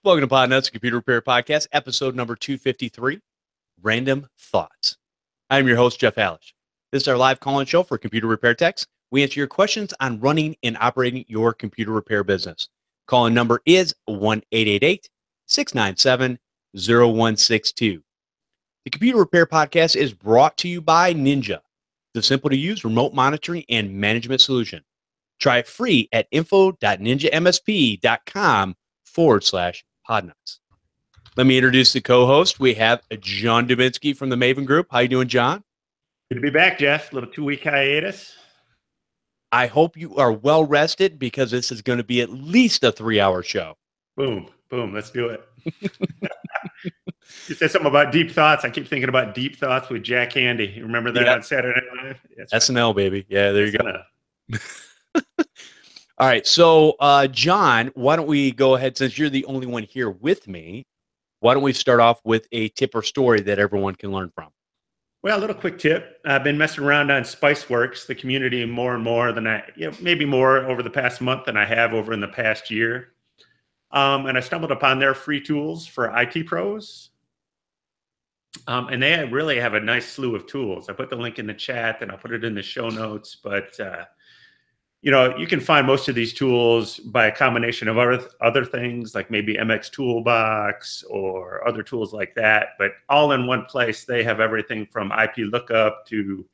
Welcome to Podnutz, Computer Repair Podcast, episode number 253, Random Thoughts. I'm your host, Jeff Halash. This is our live call-in show for computer repair techs. We answer your questions on running and operating your computer repair business. Call-in number is 1-888-697-0162. The Computer Repair Podcast is brought to you by Ninja, the simple-to-use remote monitoring and management solution. Try it free at info.ninjamsp.com/Podnutz. Let me introduce the co-host. We have John Dubinsky from the Maven Group. How you doing, John? Good to be back, Jeff. A little 2-week hiatus. I hope you are well rested because this is going to be at least a 3-hour show. Boom, boom. Let's do it. You said something about deep thoughts. I keep thinking about deep thoughts with Jack Handy. You remember that on Saturday Night Live? SNL, baby. Yeah, there you go. All right. So, John, why don't we go ahead, since you're the only one here with me, why don't we start off with a tip or story that everyone can learn from? Well, a little quick tip. I've been messing around on Spiceworks, the community, more and more than maybe more over the past month than I have over in the past year. And I stumbled upon their free tools for IT pros. And they really have a nice slew of tools. I put the link in the chat and I'll put it in the show notes. But, you can find most of these tools by a combination of other things, like maybe MX Toolbox or other tools like that. But all in one place, they have everything from IP lookup to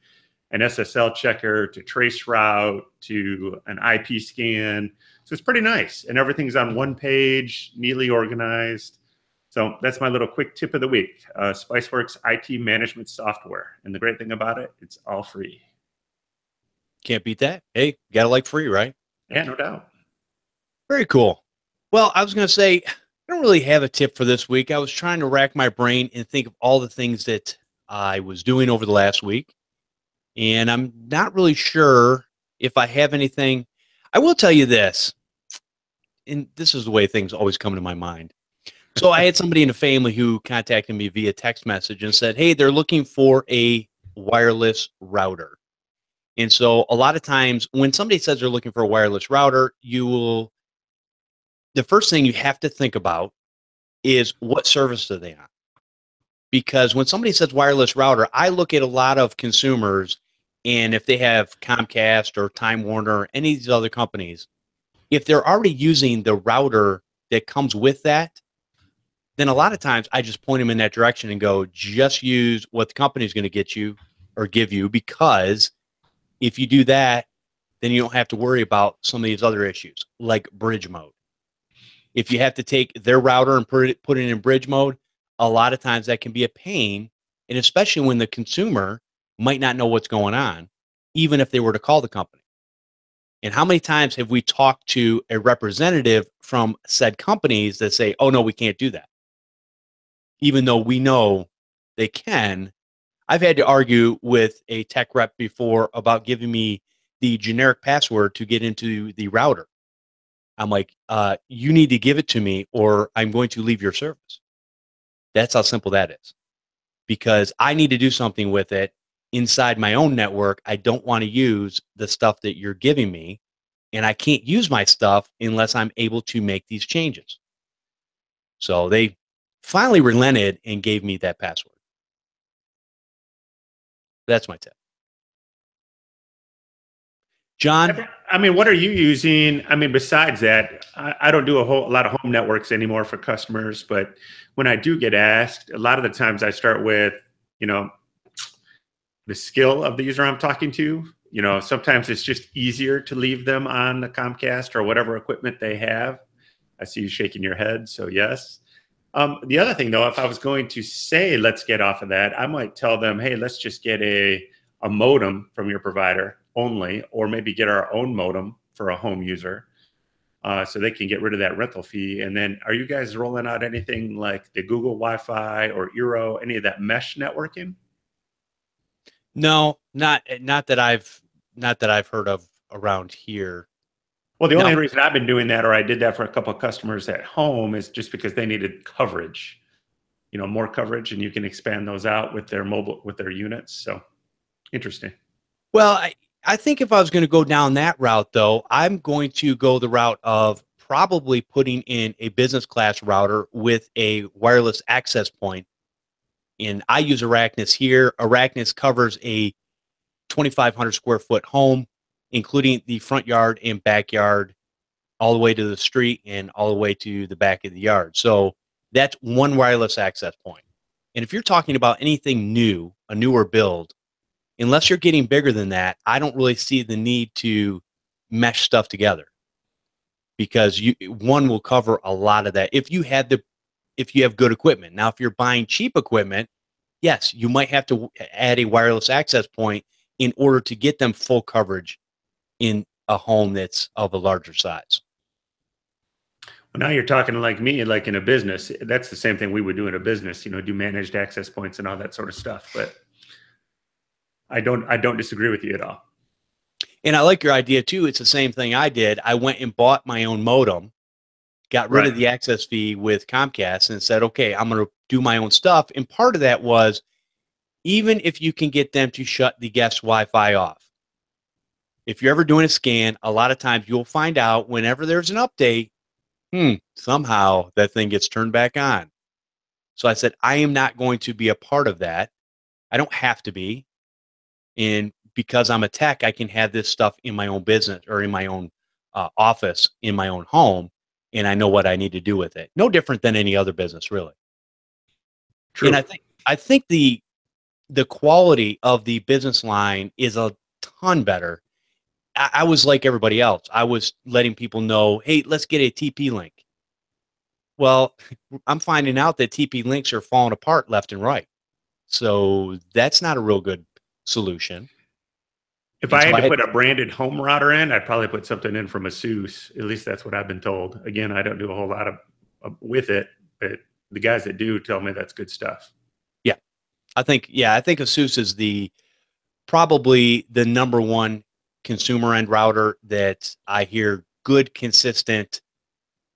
an SSL checker to traceroute to an IP scan. So it's pretty nice. And everything's on one page, neatly organized. So that's my little quick tip of the week. Spiceworks IT management software. And the great thing about it, it's all free. Can't beat that. Hey, gotta like free, right? Yeah, no doubt. Very cool. Well, I was going to say, I don't really have a tip for this week. I was trying to rack my brain and think of all the things that I was doing over the last week. And I'm not really sure if I have anything. I will tell you this, and this is the way things always come to my mind. So I had somebody in the family who contacted me via text message and said, hey, they're looking for a wireless router. And so a lot of times when somebody says they're looking for a wireless router, the first thing you have to think about is what service are they on? Because when somebody says wireless router, I look at a lot of consumers, and if they have Comcast or Time Warner or any of these other companies, if they're already using the router that comes with that, then a lot of times I just point them in that direction and go, just use what the company is going to get you or give you, because if you do that, then you don't have to worry about some of these other issues, like bridge mode. If you have to take their router and put it in bridge mode, a lot of times that can be a pain, and especially when the consumer might not know what's going on, even if they were to call the company. And how many times have we talked to a representative from said companies that say, oh, no, we can't do that, even though we know they can? I've had to argue with a tech rep before about giving me the generic password to get into the router. I'm like, you need to give it to me or I'm going to leave your service. That's how simple that is. Because I need to do something with it inside my own network. I don't want to use the stuff that you're giving me, and I can't use my stuff unless I'm able to make these changes. So they finally relented and gave me that password. That's my tip. John? I mean, what are you using? I mean, besides that, I don't do a lot of home networks anymore for customers, but when I do get asked, a lot of the times I start with, the skill of the user I'm talking to. Sometimes it's just easier to leave them on the Comcast or whatever equipment they have. I see you shaking your head, so yes. The other thing, though, if I was going to say, let's get off of that, I might tell them, hey, let's just get a modem from your provider only, or maybe get our own modem for a home user so they can get rid of that rental fee. And then are you guys rolling out anything like the Google Wi-Fi or Eero, any of that mesh networking? No, not that I've heard of around here. Well, the only reason I've been doing that, or I did that for a couple of customers at home, is just because they needed coverage, more coverage, and you can expand those out with their units. So interesting. Well, I think if I was going to go down that route, though, I'm going to go the route of probably putting in a business class router with a wireless access point. And I use Arachnus here. Arachnus covers a 2,500 square foot home, including the front yard and backyard, all the way to the street and all the way to the back of the yard. So that's one wireless access point. And if you're talking about anything new, a newer build, unless you're getting bigger than that, I don't really see the need to mesh stuff together, because one will cover a lot of that if you have good equipment. Now, if you're buying cheap equipment, yes, you might have to add a wireless access point in order to get them full coverage in a home that's of a larger size. Well, now you're talking like me, like in a business. That's the same thing we would do in a business, do managed access points and all that sort of stuff. But I don't disagree with you at all. And I like your idea too. It's the same thing I did. I went and bought my own modem, got rid of the access fee with Comcast, and said, okay, I'm going to do my own stuff. And part of that was, even if you can get them to shut the guest Wi-Fi off, if you're ever doing a scan, a lot of times you'll find out whenever there's an update, somehow that thing gets turned back on. So I said, I am not going to be a part of that. I don't have to be. And because I'm a tech, I can have this stuff in my own business or in my own office, in my own home, and I know what I need to do with it. No different than any other business, really. True. And I think the quality of the business line is a ton better. I was like everybody else. I was letting people know, hey, let's get a TP link. Well, I'm finding out that TP links are falling apart left and right. So that's not a real good solution. If I had to put a branded home router in, I'd probably put something in from ASUS. At least that's what I've been told. Again, I don't do a whole lot of with it, but the guys that do tell me that's good stuff. Yeah. I think ASUS is probably the number one consumer end router that I hear good, consistent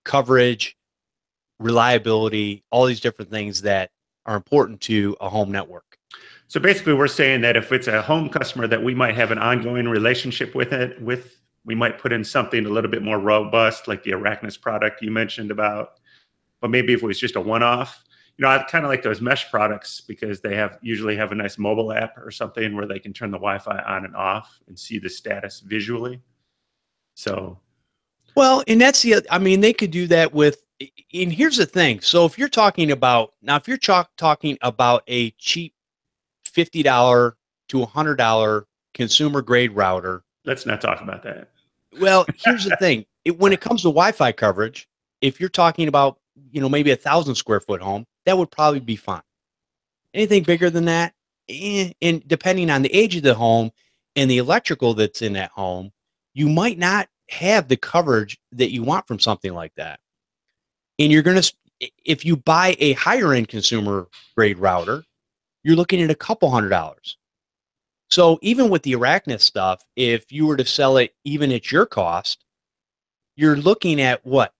coverage, reliability, all these different things that are important to a home network. So basically we're saying that if it's a home customer that we might have an ongoing relationship with, we might put in something a little bit more robust, like the Arachnus product you mentioned about. But maybe if it was just a one-off, I kind of like those mesh products because they usually have a nice mobile app or something where they can turn the Wi-Fi on and off and see the status visually. So, well, and that's they could do that with. And here's the thing. So if you're talking about talking about a cheap $50 to $100 consumer grade router, let's not talk about that. Well, here's the thing. When it comes to Wi-Fi coverage, if you're talking about maybe 1,000 square foot home, that would probably be fine. Anything bigger than that, and depending on the age of the home and the electrical that's in that home, you might not have the coverage that you want from something like that. And if you buy a higher end consumer grade router, you're looking at a couple $100. So even with the Arachnus stuff, if you were to sell it even at your cost, you're looking at what,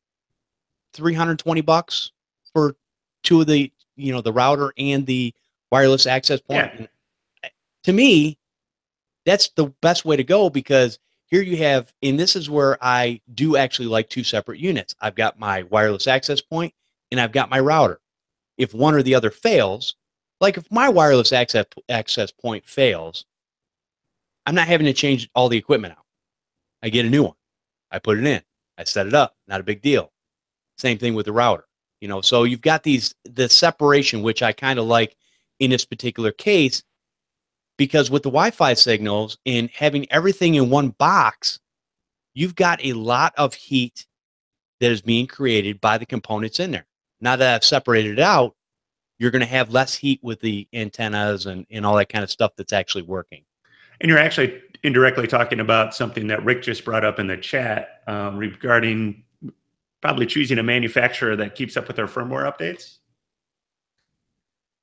$320 for two of the the router and the wireless access point. Yeah. To me, that's the best way to go, because here you have, and this is where I do actually like two separate units. I've got my wireless access point and I've got my router. If one or the other fails, like if my wireless access point fails, I'm not having to change all the equipment out. I get a new one. I put it in. I set it up. Not a big deal. Same thing with the router. So you've got the separation, which I kind of like in this particular case, because with the Wi-Fi signals and having everything in one box, you've got a lot of heat that is being created by the components in there. Now that I've separated it out, you're going to have less heat with the antennas and all that kind of stuff that's actually working. And you're actually indirectly talking about something that Rick just brought up in the chat regarding probably choosing a manufacturer that keeps up with their firmware updates.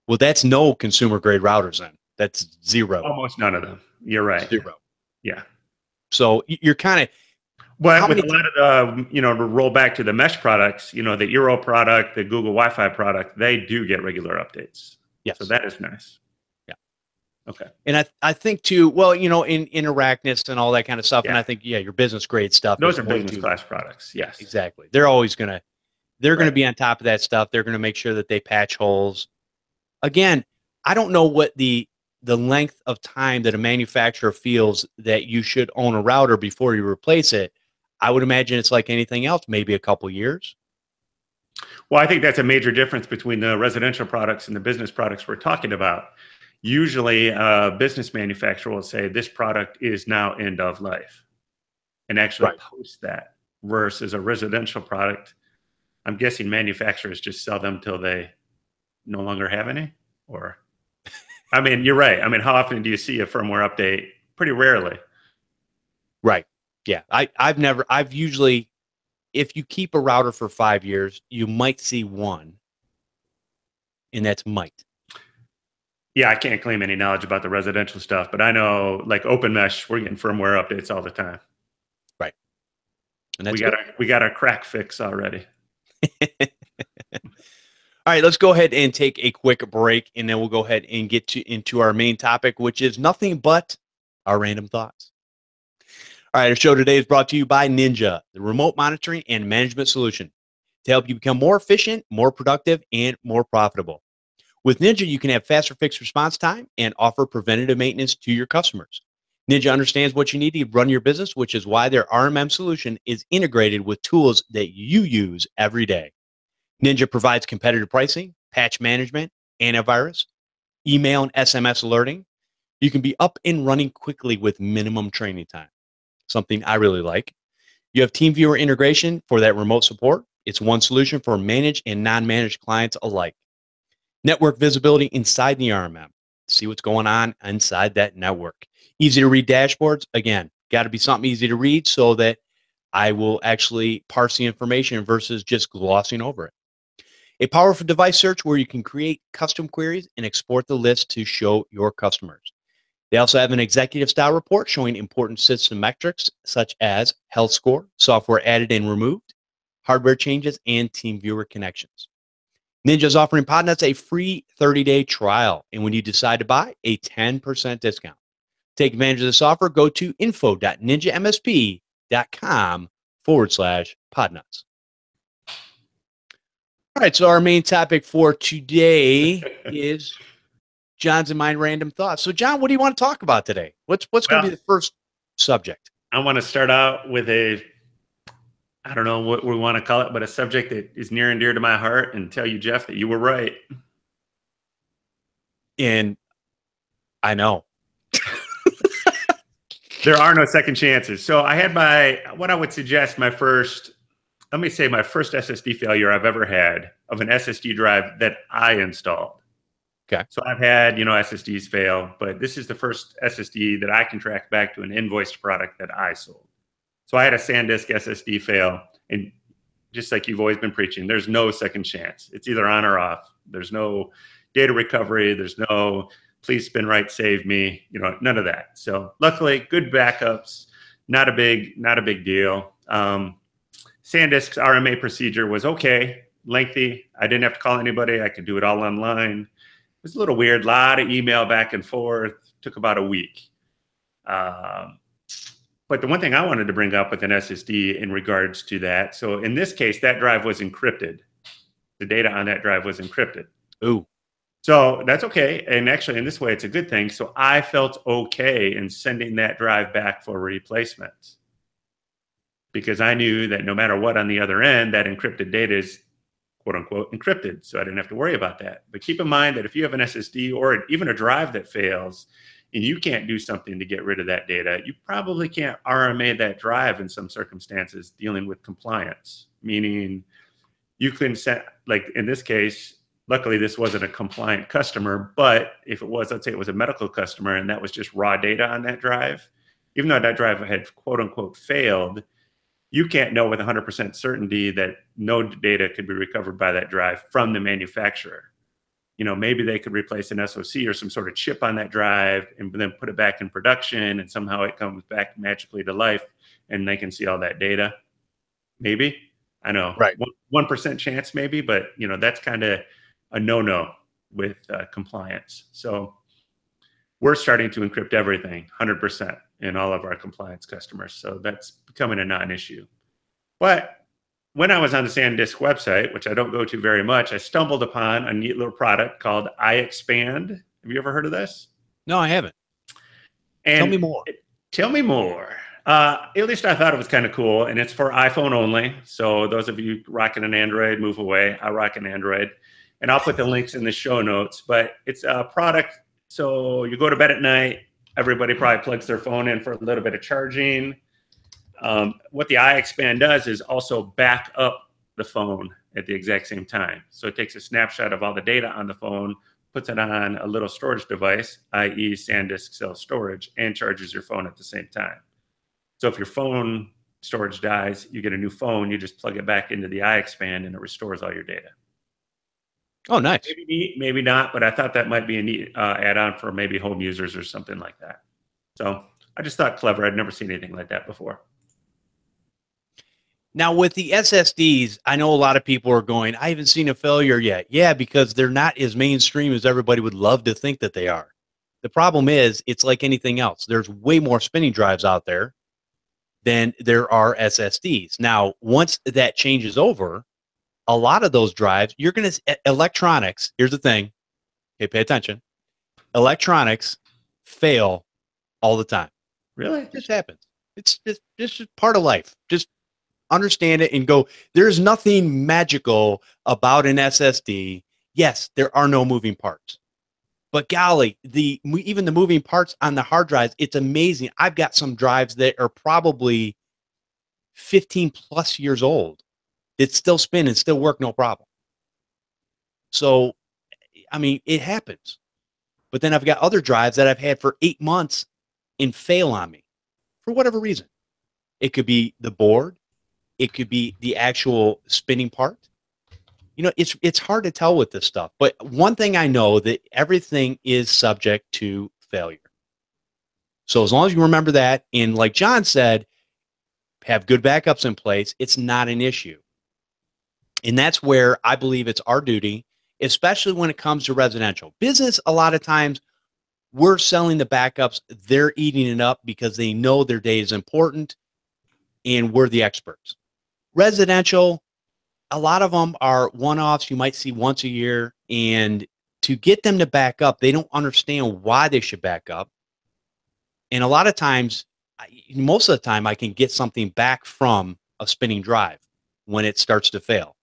Well, that's no consumer grade routers then. That's zero. Almost none of them. You're right. Zero. Yeah. So you're kind of. Well, with a lot of the, to roll back to the mesh products, the Eero product, the Google Wi-Fi product, they do get regular updates. Yes. So that is nice. Yeah. Okay. And I think too, well, in Arachnus and all that kind of stuff. And Yeah. I think, your business grade stuff Those is are going business to, class products. yeah, Yes. exactly. They're going to Right. be on top of that stuff. They're going to make sure that they patch holes. Again, I don't know what the length of time that a manufacturer feels that you should own a router before you replace it. I would imagine it's like anything else, maybe a couple years. Well, I think that's a major difference between the residential products and the business products we're talking about. Usually, a business manufacturer will say this product is now end of life and actually Right. post that, versus a residential product. I'm guessing manufacturers just sell them till they no longer have any. Or, I mean, you're right. I mean, how often do you see a firmware update? Pretty rarely. Right. Yeah. I've usually, if you keep a router for 5 years, you might see one, and that's might. Yeah, I can't claim any knowledge about the residential stuff, but I know, like Open Mesh, we're getting firmware updates all the time. Right. And that's We got our crack fix already. All right, let's go ahead and take a quick break, and then we'll go ahead and get into our main topic, which is nothing but our random thoughts. All right, our show today is brought to you by Ninja, the remote monitoring and management solution to help you become more efficient, more productive, and more profitable. With Ninja, you can have faster fixed response time and offer preventative maintenance to your customers. Ninja understands what you need to run your business, which is why their RMM solution is integrated with tools that you use every day. Ninja provides competitive pricing, patch management, antivirus, email and SMS alerting. You can be up and running quickly with minimum training time, something I really like. You have TeamViewer integration for that remote support. It's one solution for managed and non-managed clients alike. Network visibility inside the RMM. See what's going on inside that network. Easy to read dashboards. Again, got to be something easy to read so that I will actually parse the information versus just glossing over it. A powerful device search where you can create custom queries and export the list to show your customers. They also have an executive style report showing important system metrics such as health score, software added and removed, hardware changes, and TeamViewer connections. Ninja is offering Podnutz a free 30-day trial, and when you decide to buy, a 10% discount. Take advantage of this offer. Go to info.ninjamsp.com/Podnutz. All right, so our main topic for today is John's and mine random thoughts. So, John, what do you want to talk about today? What's going to be the first subject? I want to start out with I don't know what we want to call it, but a subject that is near and dear to my heart, and tell you, Jeff, that you were right. And I know. There are no second chances. So I had what I would suggest my first SSD failure I've ever had of an SSD drive that I installed. Okay. So I've had, SSDs fail, but this is the first SSD that I can track back to an invoiced product that I sold. So I had a SanDisk SSD fail, and just like you've always been preaching, there's no second chance. It's either on or off. There's no data recovery. There's no please spin right, save me. None of that. So luckily, good backups. Not a big deal. SanDisk's RMA procedure was okay, lengthy. I didn't have to call anybody. I could do it all online. It was a little weird. A lot of email back and forth. Took about a week. But the one thing I wanted to bring up with an SSD in regards to that, so in this case, that drive was encrypted. The data on that drive was encrypted. Ooh. So that's okay. And actually, in this way, it's a good thing. So I felt okay in sending that drive back for replacement, because I knew that no matter what on the other end, that encrypted data is quote unquote encrypted. So I didn't have to worry about that. But keep in mind that if you have an SSD or even a drive that fails and you can't do something to get rid of that data, you probably can't RMA that drive in some circumstances dealing with compliance, meaning you can set, like in this case, luckily this wasn't a compliant customer, but if it was, let's say it was a medical customer and that was just raw data on that drive, even though that drive had quote unquote failed, you can't know with 100% certainty that no data could be recovered by that drive from the manufacturer. Maybe they could replace an SoC or some sort of chip on that drive and then put it back in production, and somehow it comes back magically to life and they can see all that data. Maybe. I know. Right. 1% chance maybe, but that's kind of a no-no with compliance. So we're starting to encrypt everything 100% in all of our compliance customers. So that's becoming a non-issue. But when I was on the SanDisk website, which I don't go to very much, I stumbled upon a neat little product called iExpand. Have you ever heard of this? No, I haven't. And Tell me more. Tell me more. At least I thought it was kind of cool, and it's for iPhone only. So those of you rocking an Android, move away. I rock an Android, and I'll put the links in the show notes. But it's a product. So you go to bed at night. Everybody probably plugs their phone in for a little bit of charging. What the iExpand does is also back up the phone at the exact same time. So it takes a snapshot of all the data on the phone, puts it on a little storage device, i.e. SanDisk self-storage, and charges your phone at the same time. So if your phone storage dies, you get a new phone, you just plug it back into the iExpand and it restores all your data. Oh, nice. Maybe neat, maybe not, but I thought that might be a neat add-on for maybe home users or something like that. So I just thought clever. I'd never seen anything like that before. Now, with the SSDs, I know a lot of people are going, I haven't seen a failure yet. Yeah, because they're not as mainstream as everybody would love to think that they are. The problem is, it's like anything else. There's way more spinning drives out there than there are SSDs. Now, once that changes over, a lot of those drives, you're going to, electronics, here's the thing. Okay, pay attention. Electronics fail all the time. Really? It just happens. It's just part of life. Just understand it and go, there's nothing magical about an SSD. Yes, there are no moving parts. But golly, even the moving parts on the hard drives, it's amazing. I've got some drives that are probably 15 plus years old that still spin and still work no problem. So, I mean, it happens. But then I've got other drives that I've had for 8 months and fail on me for whatever reason. It could be the board. It could be the actual spinning part. You know, it's hard to tell with this stuff. But one thing I know, that everything is subject to failure. So as long as you remember that, and like John said, have good backups in place, it's not an issue. And that's where I believe it's our duty, especially when it comes to residential. Business, a lot of times, we're selling the backups. They're eating it up because they know their data is important, and we're the experts. Residential, a lot of them are one-offs you might see once a year, and to get them to back up, they don't understand why they should back up. And a lot of times, most of the time, I can get something back from a spinning drive when it starts to fail.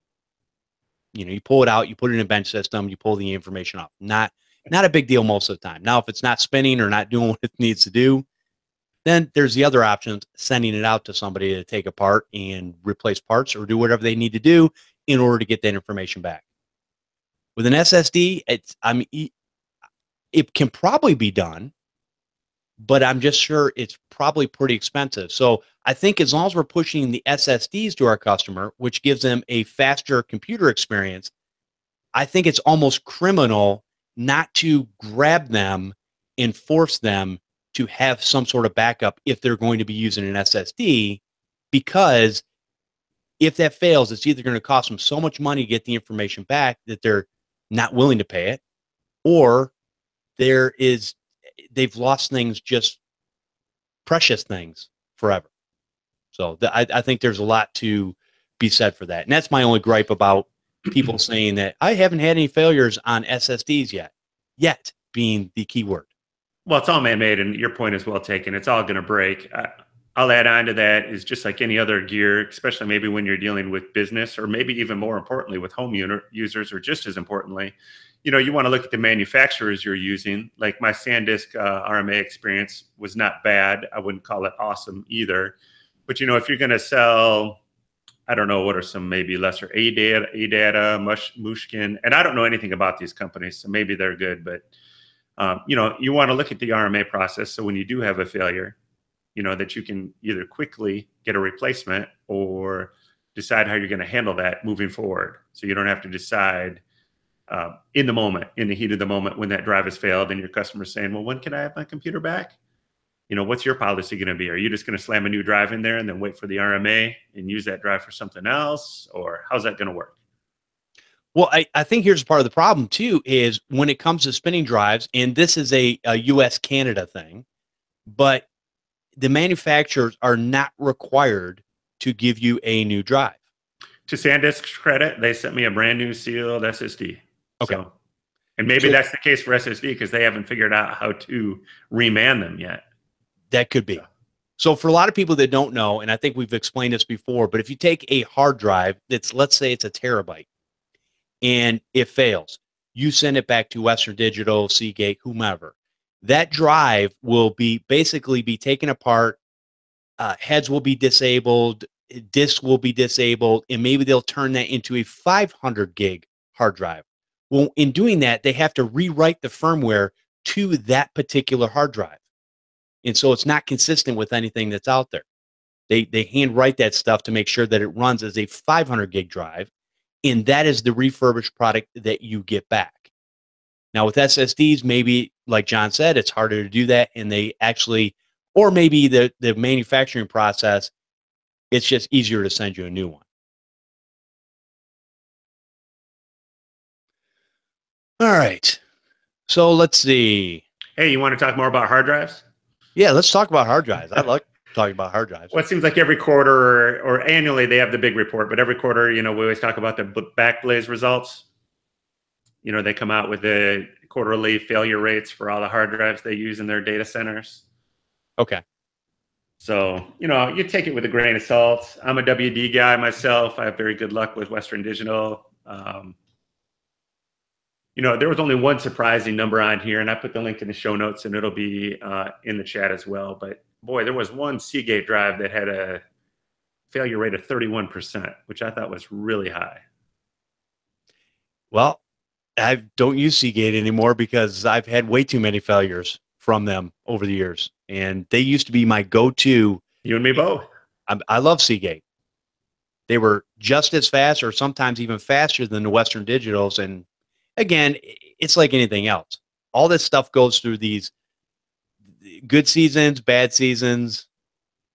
You know, you pull it out, you put it in a bench system, you pull the information off. Not a big deal most of the time. Now, if it's not spinning or not doing what it needs to do, then there's the other options, sending it out to somebody to take apart and replace parts or do whatever they need to do in order to get that information back. With an SSD, it can probably be done, but I'm just sure it's probably pretty expensive. So I think as long as we're pushing the SSDs to our customer, which gives them a faster computer experience, I think it's almost criminal not to grab them and force them to have some sort of backup if they're going to be using an SSD, because if that fails, it's either going to cost them so much money to get the information back that they're not willing to pay it, or they've lost things, just precious things, forever. So I think there's a lot to be said for that. And that's my only gripe about people saying that I haven't had any failures on SSDs yet being the key word. Well, it's all man-made, and your point is well taken. It's all going to break. I'll add on to that is just like any other gear, especially maybe when you're dealing with business, or maybe even more importantly with home users, or just as importantly, you know, you want to look at the manufacturers you're using. Like my SanDisk RMA experience was not bad. I wouldn't call it awesome either. But, you know, if you're going to sell, I don't know, what are some maybe lesser ADATA, Mushkin, and I don't know anything about these companies, so maybe they're good, but you know, you want to look at the RMA process. So when you do have a failure, you know, that you can either quickly get a replacement or decide how you're going to handle that moving forward. So you don't have to decide in the moment, in the heat of the moment, when that drive has failed and your customer's saying, well, when can I have my computer back? You know, what's your policy going to be? Are you just going to slam a new drive in there and then wait for the RMA and use that drive for something else? Or how's that going to work? Well, I think here's part of the problem too, is when it comes to spinning drives, and this is a US Canada thing, but the manufacturers are not required to give you a new drive. To SanDisk's credit, they sent me a brand new sealed SSD. Okay. So, and maybe that's the case for SSD because they haven't figured out how to reman them yet. That could be. So for a lot of people that don't know, and I think we've explained this before, but if you take a hard drive that's, let's say it's a terabyte, and it fails, you send it back to Western Digital, Seagate, whomever. That drive will be basically be taken apart. Heads will be disabled, disks will be disabled, and maybe they'll turn that into a 500 gig hard drive. Well, in doing that, they have to rewrite the firmware to that particular hard drive. And so it's not consistent with anything that's out there. They hand write that stuff to make sure that it runs as a 500 gig drive, and that is the refurbished product that you get back. Now with SSDs, maybe like John said, it's harder to do that, and they actually, or maybe the manufacturing process, it's just easier to send you a new one. All right, so let's see. Hey, you want to talk more about hard drives? Yeah, let's talk about hard drives. I like talking about hard drives. Well, it seems like every quarter or annually they have the big report, but every quarter, we always talk about the Backblaze results. They come out with the quarterly failure rates for all the hard drives they use in their data centers. Okay. So, you take it with a grain of salt. I'm a WD guy myself. I have very good luck with Western Digital. There was only one surprising number on here, and I put the link in the show notes, and it'll be in the chat as well. But boy, there was one Seagate drive that had a failure rate of 31%, which I thought was really high. Well, I don't use Seagate anymore because I've had way too many failures from them over the years, and they used to be my go-to. You and me both. I love Seagate. They were just as fast, or sometimes even faster than the Western Digitals. And again, it's like anything else. All this stuff goes through these good seasons, bad seasons,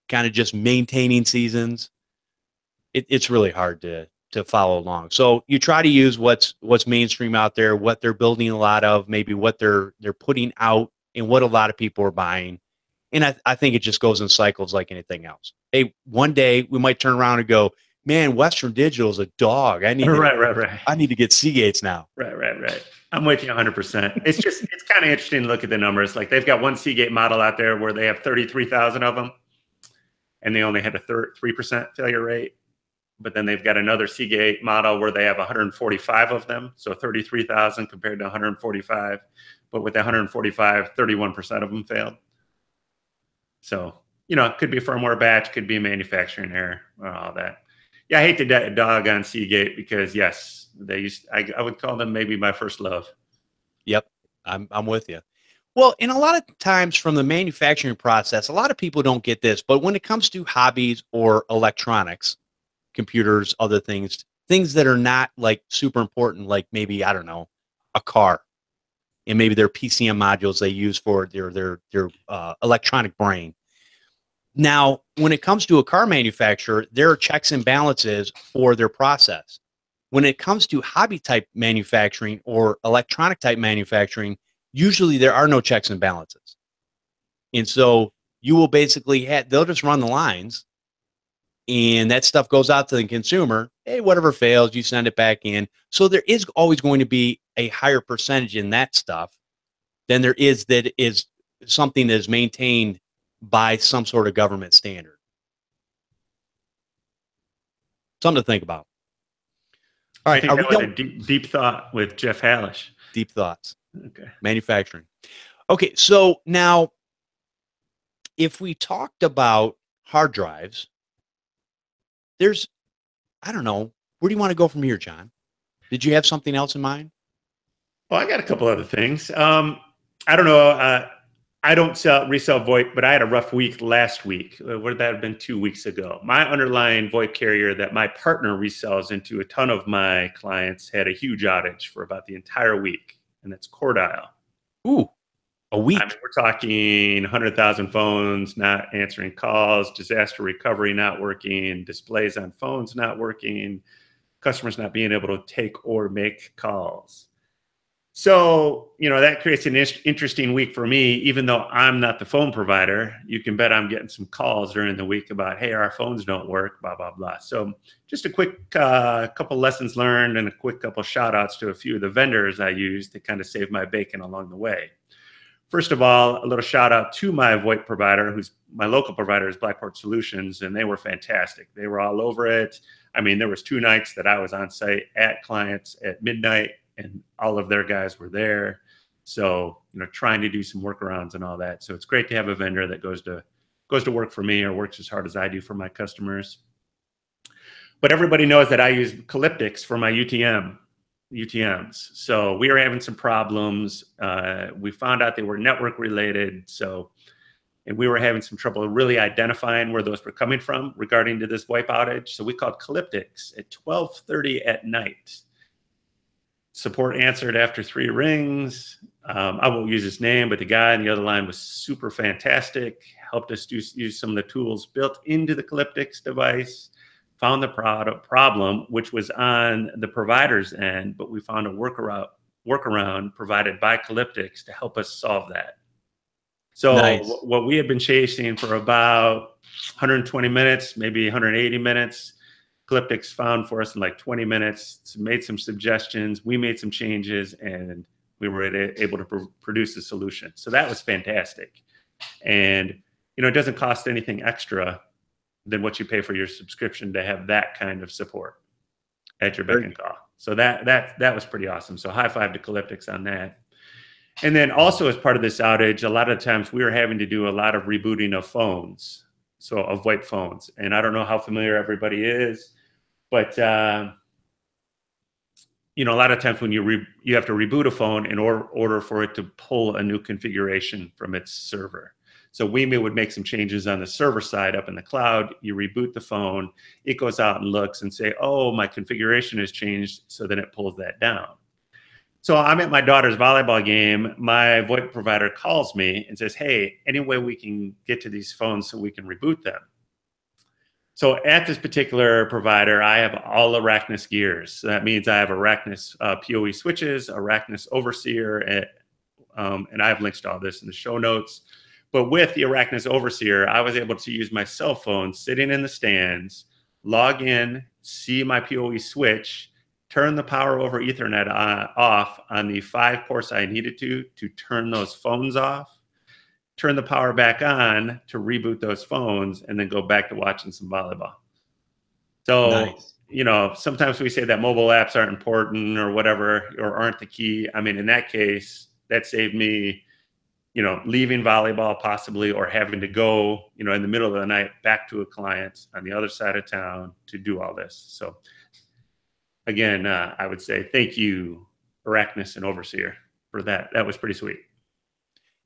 kind of just maintaining seasons. It's really hard to follow along. So you try to use what's mainstream out there, what they're building a lot of, maybe what they're putting out, and what a lot of people are buying. And I think it just goes in cycles like anything else. Hey, one day we might turn around and go, man, Western Digital is a dog. I need to get Seagates now. Right. I'm with you 100%. It's kind of interesting to look at the numbers. Like they've got one Seagate model out there where they have 33,000 of them, and they only had a 3% failure rate. But then they've got another Seagate model where they have 145 of them, so 33,000 compared to 145. But with the 145, 31% of them failed. So, it could be a firmware batch, could be a manufacturing error, all that. Yeah, I hate to dog on Seagate because, yes, I would call them maybe my first love. Yep, I'm with you. Well, and a lot of times from the manufacturing process, a lot of people don't get this, but when it comes to hobbies or electronics, computers, other things that are not like super important, like maybe, I don't know, a car, and maybe their PCM modules they use for their electronic brain. Now, when it comes to a car manufacturer, there are checks and balances for their process. When it comes to hobby type manufacturing or electronic type manufacturing, usually there are no checks and balances. And so you will basically they'll just run the lines, and that stuff goes out to the consumer. Hey, whatever fails, you send it back in. So there is always going to be a higher percentage in that stuff than there is that is something that is maintained by some sort of government standard. Something to think about. All right. I think that was a deep thought with Jeff Halash. Deep thoughts. Okay. Manufacturing. Okay. So now, if we talked about hard drives, I don't know, where do you want to go from here, John? Did you have something else in mind? Well, I got a couple other things. I don't know. I don't resell VoIP, but I had a rough week last week. Would that have been 2 weeks ago? My underlying VoIP carrier that my partner resells into a ton of my clients had a huge outage for about the entire week, and that's Cordial. Ooh, a week. I mean, we're talking 100,000 phones not answering calls, disaster recovery not working, displays on phones not working. customers not being able to take or make calls. So, that creates an interesting week for me, even though I'm not the phone provider. You can bet I'm getting some calls during the week about, hey, our phones don't work, blah, blah, blah. So just a quick couple lessons learned and a quick couple shout outs to a few of the vendors I use to kind of save my bacon along the way. First of all, a little shout out to my VoIP provider, who's my local provider is Blackport Solutions, and they were fantastic. They were all over it. I mean, there was 2 nights that I was on site at clients at midnight, and all of their guys were there. So, trying to do some workarounds and all that. So it's great to have a vendor that goes to work for me or works as hard as I do for my customers. But everybody knows that I use Calyptics for my UTMs. So we were having some problems. We found out they were network related. And we were having some trouble really identifying where those were coming from regarding to this VoIP outage. So we called Calyptics at 12:30 at night. Support answered after 3 rings. I won't use his name, but the guy on the other line was super fantastic, helped us use some of the tools built into the Calyptics device, found the problem, which was on the provider's end, but we found a workaround provided by Calyptics to help us solve that. So nice. What we had been chasing for about 120 minutes, maybe 180 minutes, Calyptics found for us in like 20 minutes, made some suggestions, we made some changes, and we were able to produce a solution. So that was fantastic. And, it doesn't cost anything extra than what you pay for your subscription to have that kind of support at your beck and call. So that was pretty awesome. So high five to Calyptics on that. And then also as part of this outage, a lot of times we were having to do a lot of rebooting of phones, so of VoIP phones. And I don't know how familiar everybody is, but a lot of times when you have to reboot a phone in order for it to pull a new configuration from its server. So we would make some changes on the server side up in the cloud. You reboot the phone, it goes out and looks and say, oh, my configuration has changed. So then it pulls that down. So I'm at my daughter's volleyball game. My VoIP provider calls me and says, hey, any way we can get to these phones so we can reboot them? So at this particular provider, I have all Arachnus gears. So that means I have Arachnus PoE switches, Arachnus Overseer, and I have links to all this in the show notes. But with the Arachnus Overseer, I was able to use my cell phone sitting in the stands, log in, see my PoE switch, turn the power over Ethernet off on the 5 ports I needed to turn those phones off, turn the power back on to reboot those phones, and then go back to watching some volleyball. So, nice. Sometimes we say that mobile apps aren't important or whatever, or aren't the key. I mean, in that case, that saved me, leaving volleyball possibly, or having to go, in the middle of the night back to a client on the other side of town to do all this. So again, I would say thank you, Arachnus and Overseer, for that. That was pretty sweet.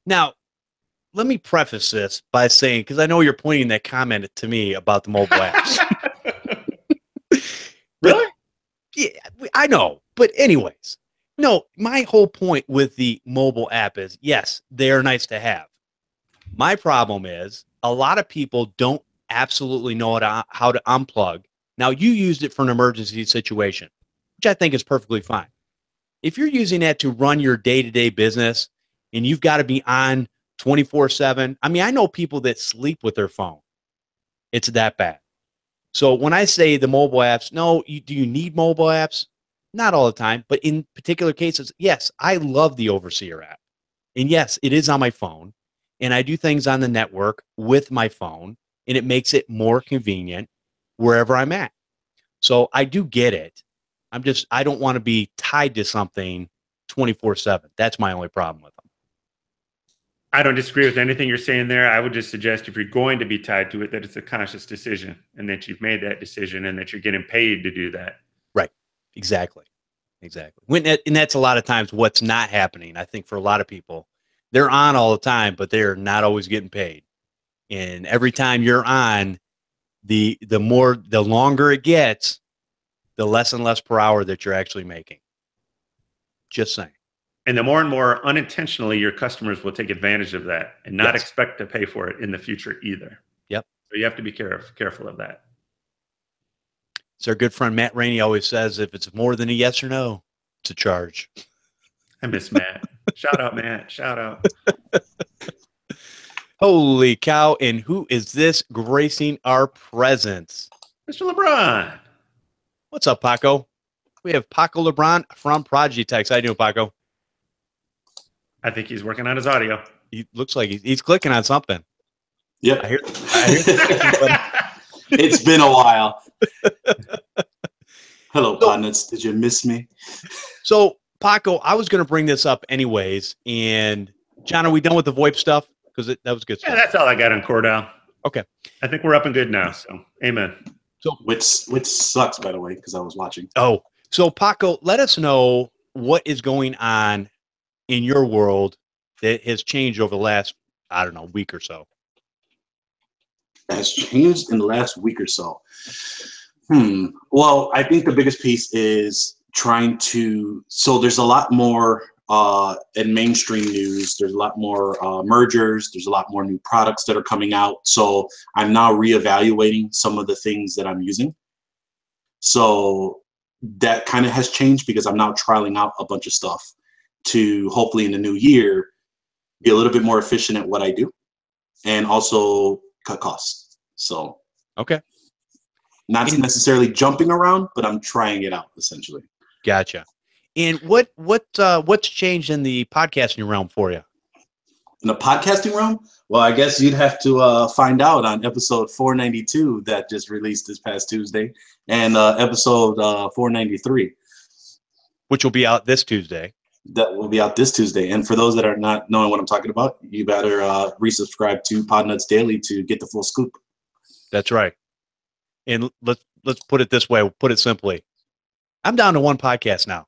Now, let me preface this by saying, because I know you're pointing that comment to me about the mobile apps. Really? Yeah, I know. But anyways, no, my whole point with the mobile app is, yes, they are nice to have. My problem is a lot of people don't absolutely know how to unplug. Now, you used it for an emergency situation, which I think is perfectly fine. If you're using that to run your day-to-day business and you've got to be on 24/7, I mean, I know people that sleep with their phone. It's that bad. So when I say the mobile apps, no, do you need mobile apps? Not all the time, but in particular cases, yes, I love the Overseer app. And yes, it is on my phone. And I do things on the network with my phone, and it makes it more convenient wherever I'm at. So I do get it. I don't want to be tied to something 24/7. That's my only problem with them. I don't disagree with anything you're saying there. I would just suggest if you're going to be tied to it, that it's a conscious decision and that you've made that decision and that you're getting paid to do that. Right. Exactly. And that's a lot of times what's not happening. I think for a lot of people, they're on all the time, but they're not always getting paid. And every time you're on, the longer it gets, the less and less per hour that you're actually making. Just saying. And the more and more unintentionally your customers will take advantage of that and not expect to pay for it in the future either. Yep. So you have to be careful of that. So our good friend Matt Rainey always says, if it's more than a yes or no, it's a charge. I miss Matt. Shout out, Matt. Shout out. Holy cow. And who is this gracing our presence? Mr. LeBron. What's up, Paco? We have Paco LeBron from Prodigy Techs. How you doing, Paco? I think he's working on his audio. He looks like he's clicking on something. Yep. I hear It's been a while. Hello, Podnutz. Did you miss me? So, Paco, I was going to bring this up anyways. And, John, are we done with the VoIP stuff? Because that was good stuff. Yeah, that's all I got on Cordell. Okay. I think we're up and good now, so amen. So, Which sucks, by the way, because I was watching. Oh, so, Paco, let us know what is going on in your world that has changed over the last, I don't know, week or so. Has changed in the last week or so. Well, I think the biggest piece is trying to, so there's a lot more in mainstream news. There's a lot more mergers. There's a lot more new products that are coming out. So I'm now reevaluating some of the things that I'm using. So that kind of has changed because I'm now trialing out a bunch of stuff to hopefully in the new year be a little bit more efficient at what I do and also cut costs. So okay, not necessarily jumping around, but I'm trying it out essentially. Gotcha. And what's changed in the podcasting realm for you? In the podcasting realm, well, I guess you'd have to find out on episode 492 that just released this past Tuesday, and episode 493, which will be out this Tuesday. That will be out this Tuesday. And for those that are not knowing what I'm talking about, you better resubscribe to Podnutz Daily to get the full scoop. That's right. And let's put it this way. We'll put it simply. I'm down to one podcast now.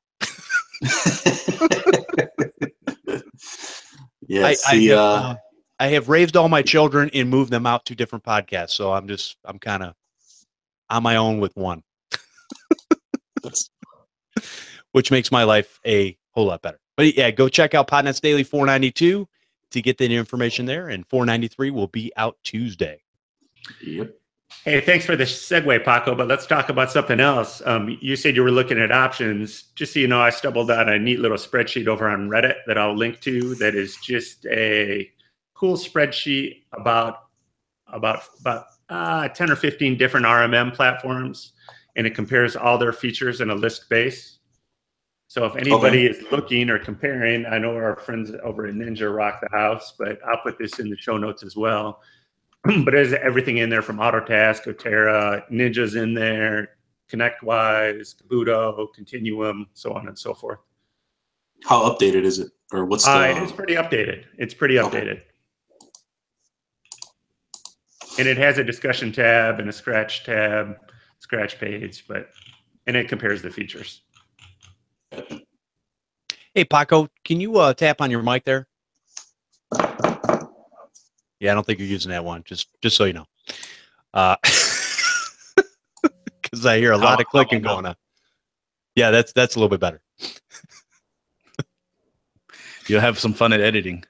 Yes, I have raised all my children and moved them out to different podcasts. So I'm kind of on my own with one, which makes my life a whole lot better. But yeah, go check out Podnutz Daily 492 to get that information there. And 493 will be out Tuesday. Yep. Hey, thanks for the segue, Paco, but let's talk about something else. You said you were looking at options. Just so you know, I stumbled on a neat little spreadsheet over on Reddit that I'll link to that is just a cool spreadsheet about 10 or 15 different RMM platforms, and it compares all their features in a list base. So if anybody is looking or comparing, I know our friends over at Ninja rock the house, but I'll put this in the show notes as well. But there's everything in there from Autotask, Otera, Ninja's in there, ConnectWise, Kabuto, Continuum, so on and so forth. How updated is it? Or what's the... It's pretty updated. It's pretty updated. And it has a discussion tab and a scratch tab, scratch page, and it compares the features. Hey, Paco, can you tap on your mic there? Yeah, I don't think you're using that one. Just so you know, because I hear a lot of clicking going on. Yeah, that's a little bit better. You'll have some fun at editing.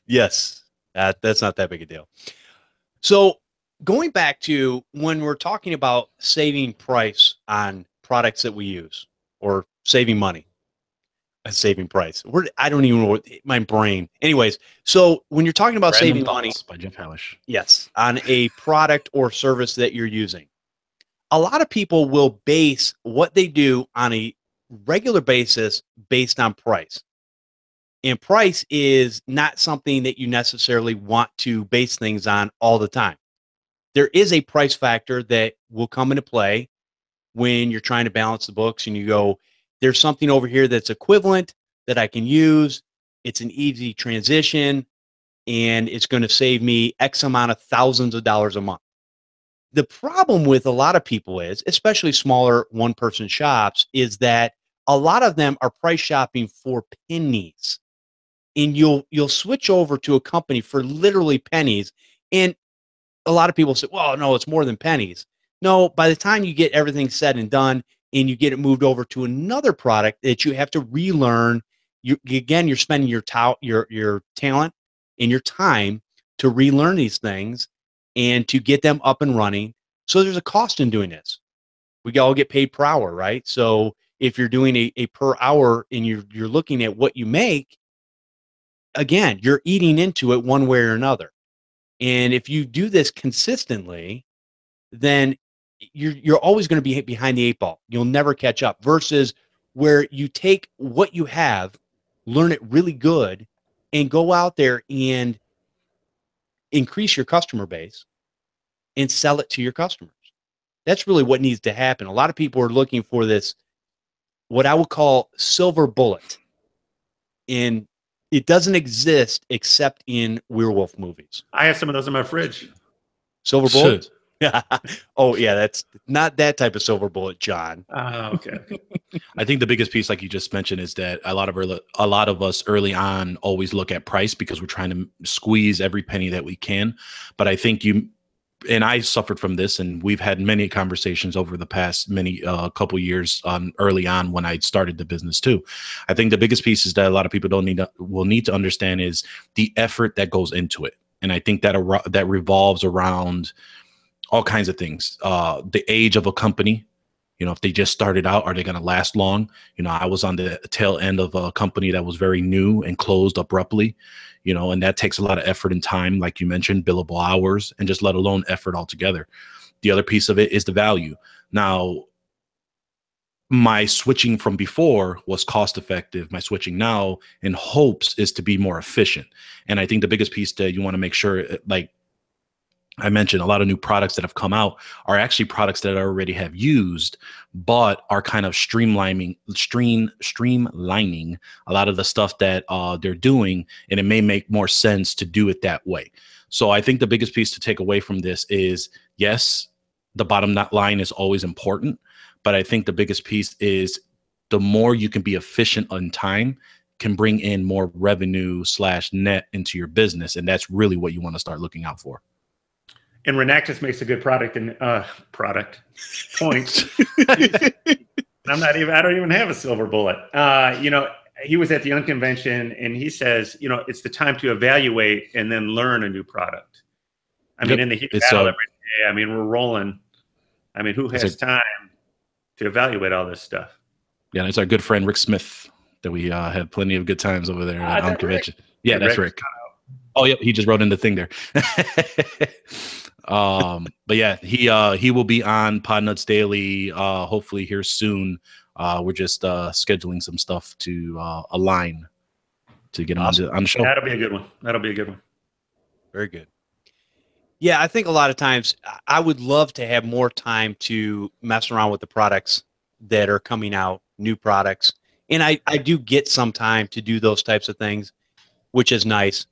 Yes, that's not that big a deal. So going back to when we're talking about saving price on products that we use or saving money. Saving price. I don't even know what my brain. Anyways, so when you're talking about saving money, by Jeff Halash. Yes, on a product or service that you're using, a lot of people will base what they do on a regular basis based on price. And price is not something that you necessarily want to base things on all the time. There is a price factor that will come into play when you're trying to balance the books and you go, there's something over here that's equivalent that I can use. It's an easy transition, and it's going to save me X amount of thousands of dollars a month. The problem with a lot of people is, especially smaller one-person shops, is that a lot of them are price shopping for pennies. And you'll switch over to a company for literally pennies, and a lot of people say, well, no, it's more than pennies. No, by the time you get everything said and done, and you get it moved over to another product that you have to relearn. You're spending your talent and your time to relearn these things and to get them up and running. So there's a cost in doing this. We all get paid per hour, right? So if you're doing a per hour and you're looking at what you make, again, you're eating into it one way or another. And if you do this consistently, then you're always going to be behind the eight ball. You'll never catch up. Versus where you take what you have, learn it really good, and go out there and increase your customer base and sell it to your customers. That's really what needs to happen. A lot of people are looking for this, what I would call silver bullet. And it doesn't exist except in werewolf movies. I have some of those in my fridge. Silver bullet? Oh, yeah, that's not that type of silver bullet, John. Okay. I think the biggest piece, like you just mentioned, is that a lot of us early on always look at price because we're trying to squeeze every penny that we can. But I think and I suffered from this, and we've had many conversations over the past couple years early on when I started the business too. I think the biggest piece is that a lot of people will need to understand is the effort that goes into it. And I think that revolves around all kinds of things. The age of a company, if they just started out, are they going to last long? I was on the tail end of a company that was very new and closed abruptly, and that takes a lot of effort and time, like you mentioned, billable hours, and just let alone effort altogether. The other piece of it is the value. Now, my switching from before was cost effective. My switching now in hopes is to be more efficient. And I think the biggest piece that you want to make sure, like I mentioned, a lot of new products that have come out are actually products that I already have used, but are kind of streamlining a lot of the stuff that they're doing, and it may make more sense to do it that way. So I think the biggest piece to take away from this is, yes, the bottom line is always important, but I think the biggest piece is the more you can be efficient on time can bring in more revenue / net into your business, and that's really what you want to start looking out for. And Renactus makes a good product and points. I don't even have a silver bullet. He was at the Unconvention and he says, it's the time to evaluate and then learn a new product. I mean, in the heat of battle every day, I mean, we're rolling. I mean, who has time to evaluate all this stuff? Yeah, it's our good friend Rick Smith that we had plenty of good times over there at Unconvention. Yeah, that's Rick. Oh, yep, he just wrote in the thing there. But yeah, he will be on Podnutz Daily hopefully here soon. We're just scheduling some stuff to align to get him on the show. That'll be a good one. Very good. Yeah, I think a lot of times I would love to have more time to mess around with the products that are coming out, new products. And I do get some time to do those types of things, which is nice.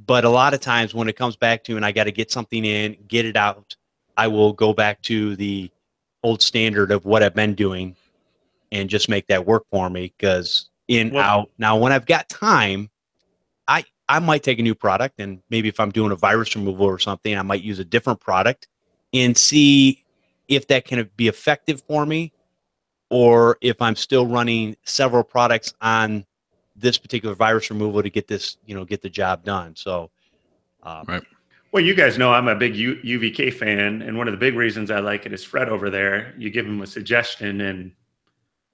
But a lot of times when it comes back to, and I got to get something in, get it out, I will go back to the old standard of what I've been doing and just make that work for me. Because out. Now, when I've got time, I might take a new product, and maybe if I'm doing a virus removal or something, I might use a different product and see if that can be effective for me, or if I'm still running several products on this particular virus removal to get this, get the job done. So, right. Well, you guys know I'm a big UVK fan, and one of the big reasons I like it is Fred over there. You give him a suggestion, and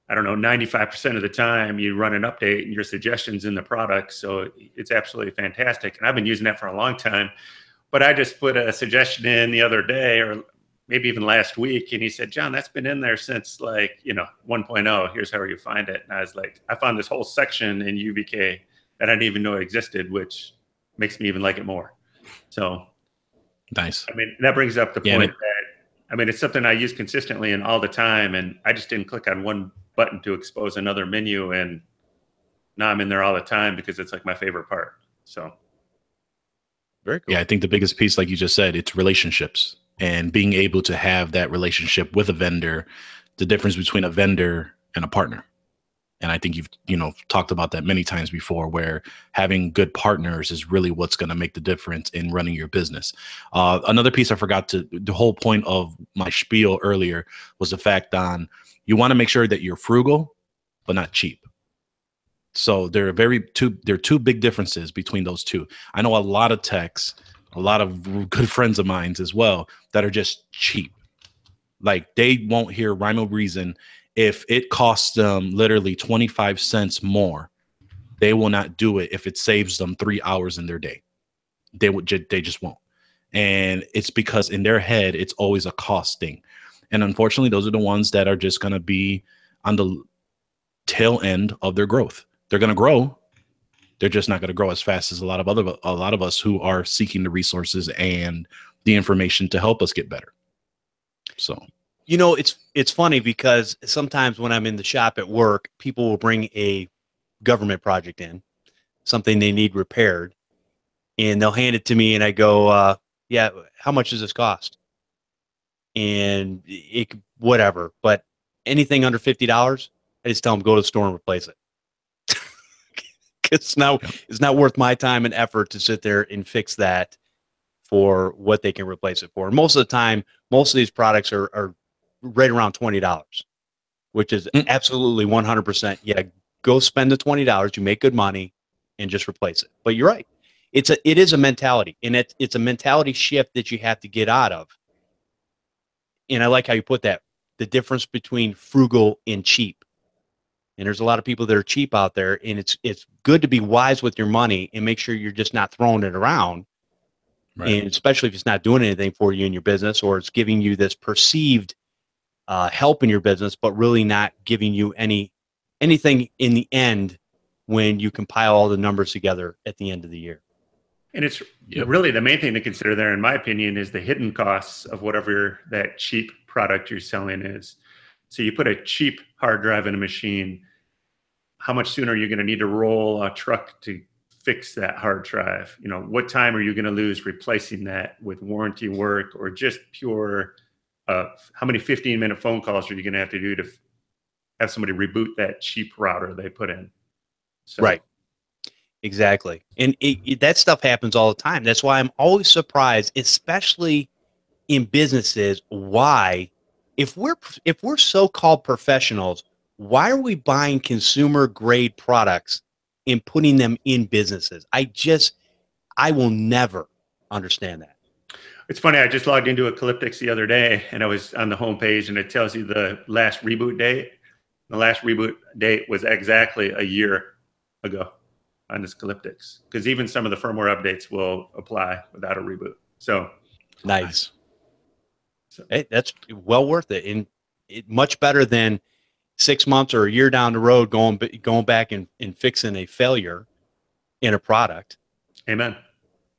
I don't know, 95% of the time you run an update and your suggestion's in the product. So it's absolutely fantastic. And I've been using that for a long time, but I just put a suggestion in the other day, or maybe even last week. And he said, John, that's been in there since 1.0. Here's how you find it. And I was like, I found this whole section in UVK that I didn't even know existed, which makes me even like it more. So nice. I mean, that brings up the point that, it's something I use consistently and all the time. And I just didn't click on one button to expose another menu. And now I'm in there all the time because it's like my favorite part. So. Very cool. Yeah, I think the biggest piece, like you just said, it's relationships. And being able to have that relationship with a vendor, the difference between a vendor and a partner. And I think you've, talked about that many times before, where having good partners is really what's going to make the difference in running your business. Another piece I forgot the whole point of my spiel earlier was the fact on you want to make sure that you're frugal, but not cheap. So there are two big differences between those two. I know a lot of techs, a lot of good friends of mine as well, that are just cheap. Like, they won't hear rhyme or reason. If it costs them literally 25 cents more, they will not do it if it saves them 3 hours in their day. They just won't. And it's because in their head, it's always a cost thing. And unfortunately, those are the ones that are just going to be on the tail end of their growth. They're going to grow. They're just not going to grow as fast as a lot of us who are seeking the resources and the information to help us get better. So, you know, it's funny because sometimes when I'm in the shop at work, people will bring a government project in, something they need repaired, and they'll hand it to me, and I go, yeah, how much does this cost? And whatever, but anything under $50, I just tell them go to the store and replace it. It's not worth my time and effort to sit there and fix that for what they can replace it for. And most of the time, most of these products are right around $20, which is absolutely 100%. Yeah, go spend the $20. You make good money and just replace it. But you're right. It is a mentality, and it's a mentality shift that you have to get out of. And I like how you put that, the difference between frugal and cheap. And there's a lot of people that are cheap out there, and it's good to be wise with your money and make sure you're just not throwing it around. Right. And especially if it's not doing anything for you in your business, or it's giving you this perceived help in your business, but really not giving you anything in the end when you compile all the numbers together at the end of the year. And it's really the main thing to consider there, in my opinion, is the hidden costs of whatever that cheap product you're selling is. So you put a cheap hard drive in a machine, how much sooner are you going to need to roll a truck to fix that hard drive? You know, what time are you going to lose replacing that with warranty work, or just pure, how many 15-minute phone calls are you going to have to do to have somebody reboot that cheap router they put in? So. Right. Exactly. And that stuff happens all the time. That's why I'm always surprised, especially in businesses, why, if we're so-called professionals, why are we buying consumer grade products and putting them in businesses? I will never understand that. It's funny. I just logged into Ecliptics the other day, and I was on the homepage, and it tells you the last reboot date. The last reboot date was exactly a year ago on this Ecliptics, because even some of the firmware updates will apply without a reboot. So nice. So, hey, that's well worth it, and much better than 6 months or a year down the road going back and fixing a failure in a product. Amen.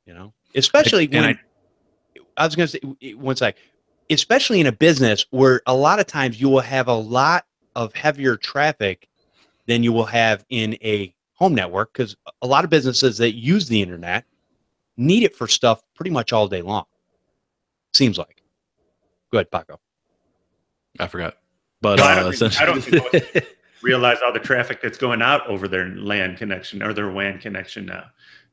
You know, especially when I was going to say, one sec, especially in a business where a lot of times you will have a lot of heavier traffic than you will have in a home network, because a lot of businesses that use the internet need it for stuff pretty much all day long. Seems like. Go ahead, Paco. I forgot. But no, I don't think most realize all the traffic that's going out over their LAN connection or their WAN connection now.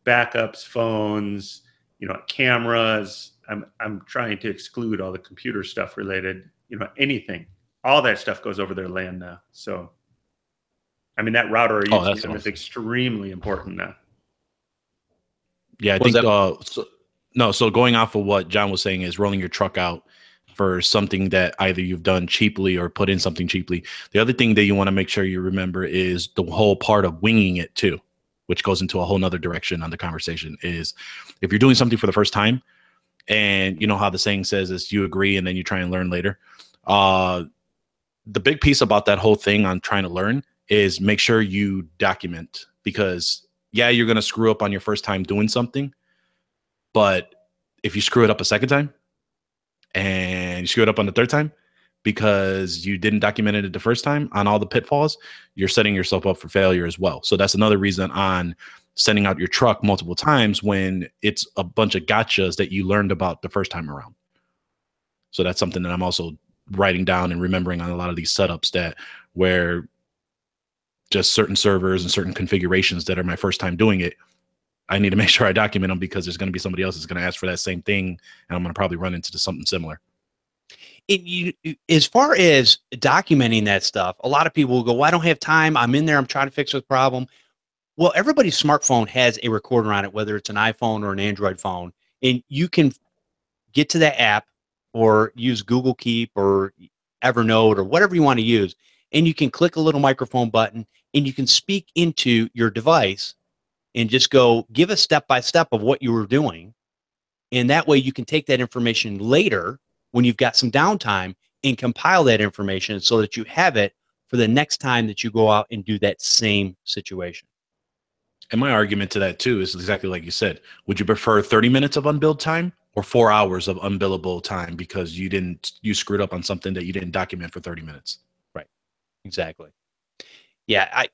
Backups, phones, you know, cameras. I'm trying to exclude all the computer stuff related, you know, anything. All that stuff goes over their LAN now. So, I mean, that router is extremely important now. Yeah, I think so going off of what John was saying is rolling your truck out for something that either you've done cheaply or put in something cheaply. The other thing that you want to make sure you remember is the whole part of winging it too, which goes into a whole nother direction on the conversation. Is if you're doing something for the first time, and you know how the saying says is you agree and then you try and learn later. The big piece about that whole thing on trying to learn is make sure you document, because yeah, you're going to screw up on your first time doing something, but if you screw it up a second time and you screw it up on the third time because you didn't document it the first time on all the pitfalls, you're setting yourself up for failure as well. So that's another reason on sending out your truck multiple times when it's a bunch of gotchas that you learned about the first time around. So that's something that I'm also writing down and remembering on a lot of these setups, that where just certain servers and certain configurations that are my first time doing it, I need to make sure I document them, because there's going to be somebody else that's going to ask for that same thing, and I'm going to probably run into something similar. As far as documenting that stuff, a lot of people will go, well, I don't have time. I'm in there. I'm trying to fix the problem. Well, everybody's smartphone has a recorder on it, whether it's an iPhone or an Android phone, and you can get to that app, or use Google Keep or Evernote or whatever you want to use. And you can click a little microphone button and you can speak into your device and just go give a step-by-step of what you were doing. And that way you can take that information later when you've got some downtime and compile that information so that you have it for the next time that you go out and do that same situation. And my argument to that too is exactly like you said. Would you prefer 30 minutes of unbilled time or 4 hours of unbillable time because you screwed up on something that you didn't document for 30 minutes? Right. Exactly. Yeah.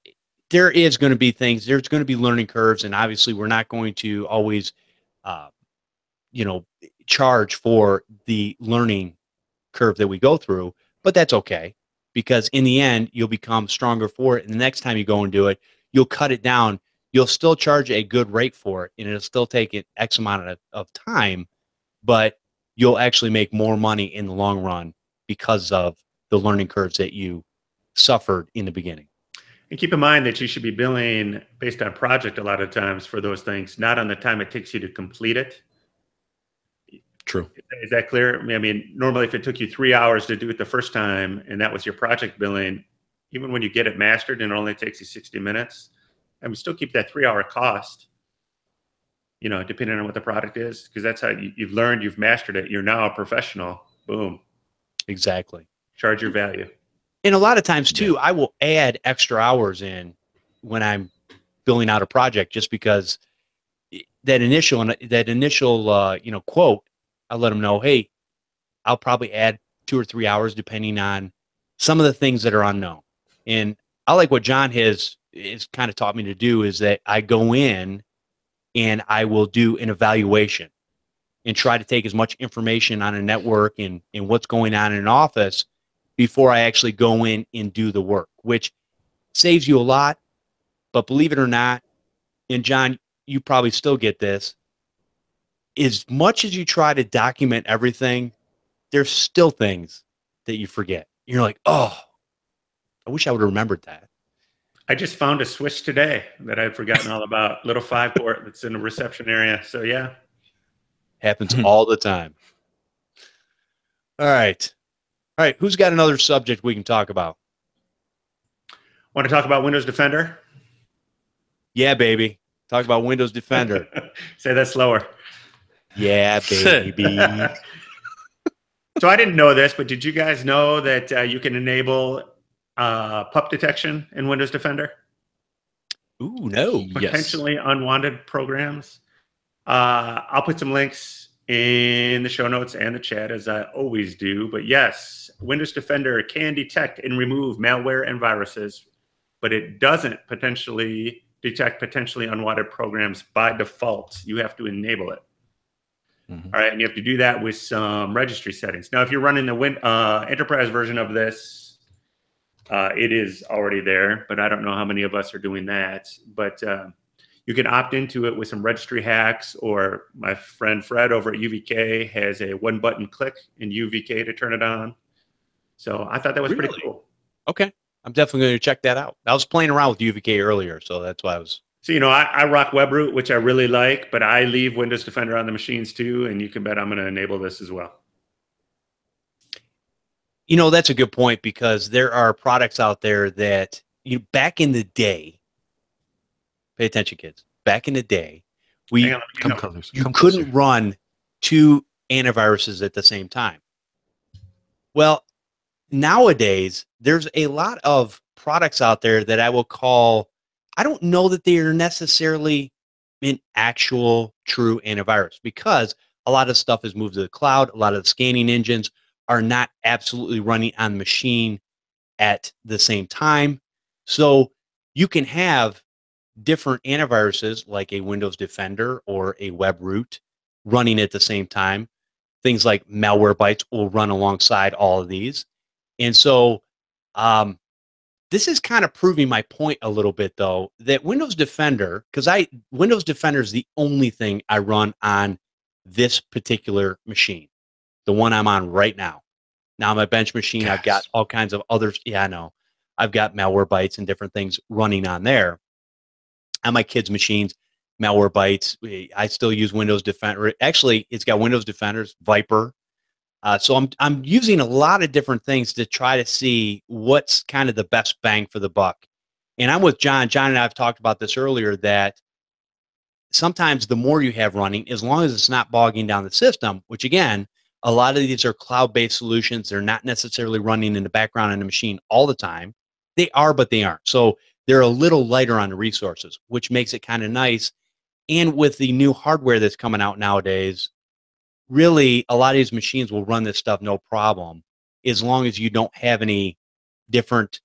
There is going to be things, there's going to be learning curves, and obviously we're not going to always, charge for the learning curve that we go through, but that's okay, because in the end, you'll become stronger for it. And the next time you go and do it, you'll cut it down. You'll still charge a good rate for it, and it'll still take an X amount of time, but you'll actually make more money in the long run because of the learning curves that you suffered in the beginning. And keep in mind that you should be billing based on project a lot of times for those things, not on the time it takes you to complete it. True. Is that clear? I mean, normally if it took you 3 hours to do it the first time and that was your project billing, even when you get it mastered and it only takes you 60 minutes, and we still keep that 3-hour cost, depending on what the product is, because that's how you've learned, you've mastered it. You're now a professional. Boom. Exactly. Charge your value. And a lot of times too, I will add extra hours in when I'm filling out a project, just because that initial quote, I let them know, hey, I'll probably add 2 or 3 hours depending on some of the things that are unknown. And I like what John has kind of taught me to do, is that I go in and I will do an evaluation and try to take as much information on a network and what's going on in an office before I actually go in and do the work, which saves you a lot. But believe it or not, and John, you probably still get this, as much as you try to document everything, there's still things that you forget. You're like, oh, I wish I would have remembered that. I just found a switch today that I'd forgotten all about. Little 5-port that's in the reception area. So yeah. Happens all the time. All right. All right. Who's got another subject we can talk about? Want to talk about Windows Defender? Yeah, baby. Talk about Windows Defender. Say that slower. Yeah, baby. So I didn't know this, but did you guys know that you can enable pup detection in Windows Defender? Ooh, no. Potentially unwanted programs. I'll put some links in the show notes and the chat, as I always do. But yes, Windows Defender can detect and remove malware and viruses, but it doesn't potentially detect potentially unwanted programs by default. You have to enable it. Mm-hmm. All right, and you have to do that with some registry settings. Now, if you're running the enterprise version of this, it is already there, but I don't know how many of us are doing that. But you can opt into it with some registry hacks, or my friend Fred over at UVK has a one-button click in UVK to turn it on. So I thought that was pretty cool. Okay, I'm definitely going to check that out. I was playing around with UVK earlier, so that's why I was... So, I rock WebRoot, which I really like, but I leave Windows Defender on the machines too, and you can bet I'm going to enable this as well. That's a good point, because there are products out there that, back in the day, pay attention, kids, back in the day, you couldn't run 2 antiviruses at the same time. Well, nowadays, there's a lot of products out there that I will call... I don't know that they are necessarily an actual true antivirus, because a lot of stuff is moved to the cloud. A lot of the scanning engines are not absolutely running on the machine at the same time. So you can have different antiviruses like a Windows Defender or a WebRoot running at the same time. Things like Malwarebytes will run alongside all of these. And so, this is kind of proving my point a little bit, though, that Windows Defender, because Windows Defender is the only thing I run on this particular machine, the one I'm on right now. Now, my bench machine, yes. I've got all kinds of others. Yeah, I know. I've got Malwarebytes and different things running on there. On my kids' machines, Malwarebytes, I still use Windows Defender. Actually, it's got Windows Defenders, Viper, So I'm using a lot of different things to try to see what's kind of the best bang for the buck. And I'm with John. John and I have talked about this earlier, that sometimes the more you have running, as long as it's not bogging down the system, which again, a lot of these are cloud-based solutions. They're not necessarily running in the background on the machine all the time. They are, but they aren't. So they're a little lighter on the resources, which makes it kind of nice. And with the new hardware that's coming out nowadays, really a lot of these machines will run this stuff no problem, as long as you don't have any different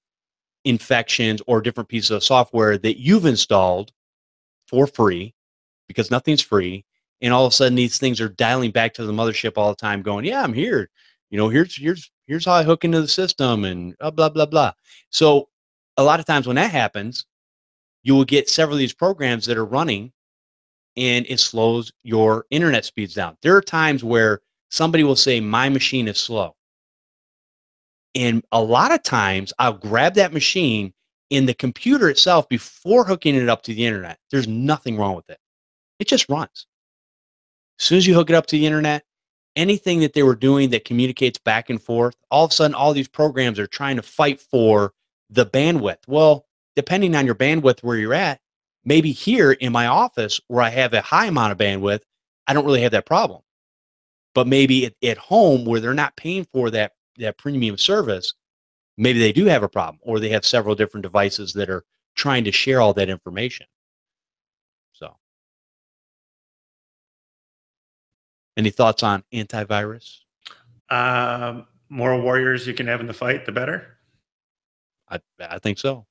infections or different pieces of software that you've installed for free, because nothing's free. And all of a sudden these things are dialing back to the mothership all the time going, yeah, I'm here. Here's how I hook into the system and blah, blah, blah. So a lot of times when that happens, you will get several of these programs that are running and it slows your internet speeds down. There are times where somebody will say, my machine is slow. And a lot of times I'll grab that machine in the computer itself before hooking it up to the internet. There's nothing wrong with it. It just runs. As soon as you hook it up to the internet, anything that they were doing that communicates back and forth, all of a sudden, all these programs are trying to fight for the bandwidth. Well, depending on your bandwidth where you're at, maybe here in my office where I have a high amount of bandwidth, I don't really have that problem. But maybe at home where they're not paying for that premium service, maybe they do have a problem, or they have several different devices that are trying to share all that information. So, any thoughts on antivirus? More warriors you can have in the fight, the better. I think so.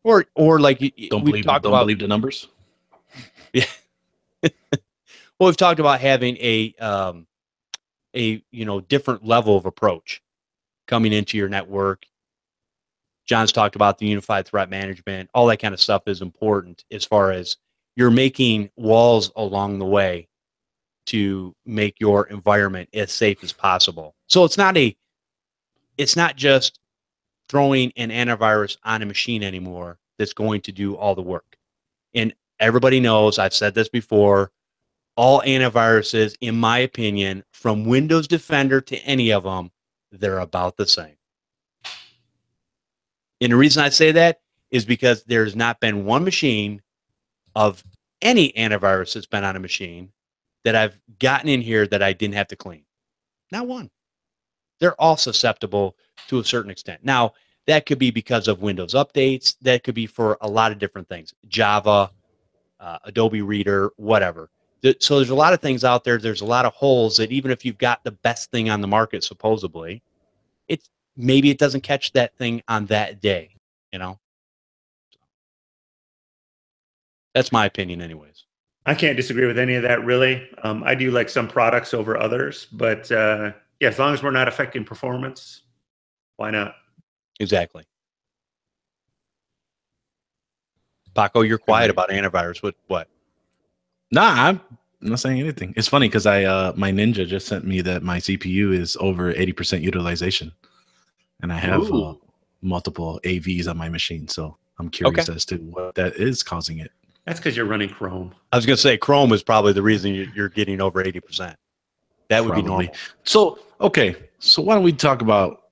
Or like don't believe the numbers. Yeah. Well, we've talked about having a different level of approach coming into your network. John's talked about the unified threat management. All that kind of stuff is important as far as you're making walls along the way to make your environment as safe as possible. So it's not just throwing an antivirus on a machine anymore that's going to do all the work. And everybody knows, I've said this before, all antiviruses, in my opinion, from Windows Defender to any of them, they're about the same. And the reason I say that is because there's not been one machine of any antivirus that's been on a machine that I've gotten in here that I didn't have to clean. Not one. They're all susceptible to a certain extent. Now, that could be because of Windows updates. That could be for a lot of different things. Java, Adobe Reader, whatever. So there's a lot of things out there. There's a lot of holes that even if you've got the best thing on the market, supposedly, maybe it doesn't catch that thing on that day, That's my opinion anyways. I can't disagree with any of that, really. I do like some products over others, but yeah, as long as we're not affecting performance, why not? Exactly. Paco, you're quiet about antivirus. What? Nah, I'm not saying anything. It's funny because my Ninja just sent me that my CPU is over 80% utilization, and I have multiple AVs on my machine. So I'm curious as to what that is causing it. That's because you're running Chrome. I was going to say Chrome is probably the reason you're getting over 80%. That would be normal. So, okay. So why don't we talk about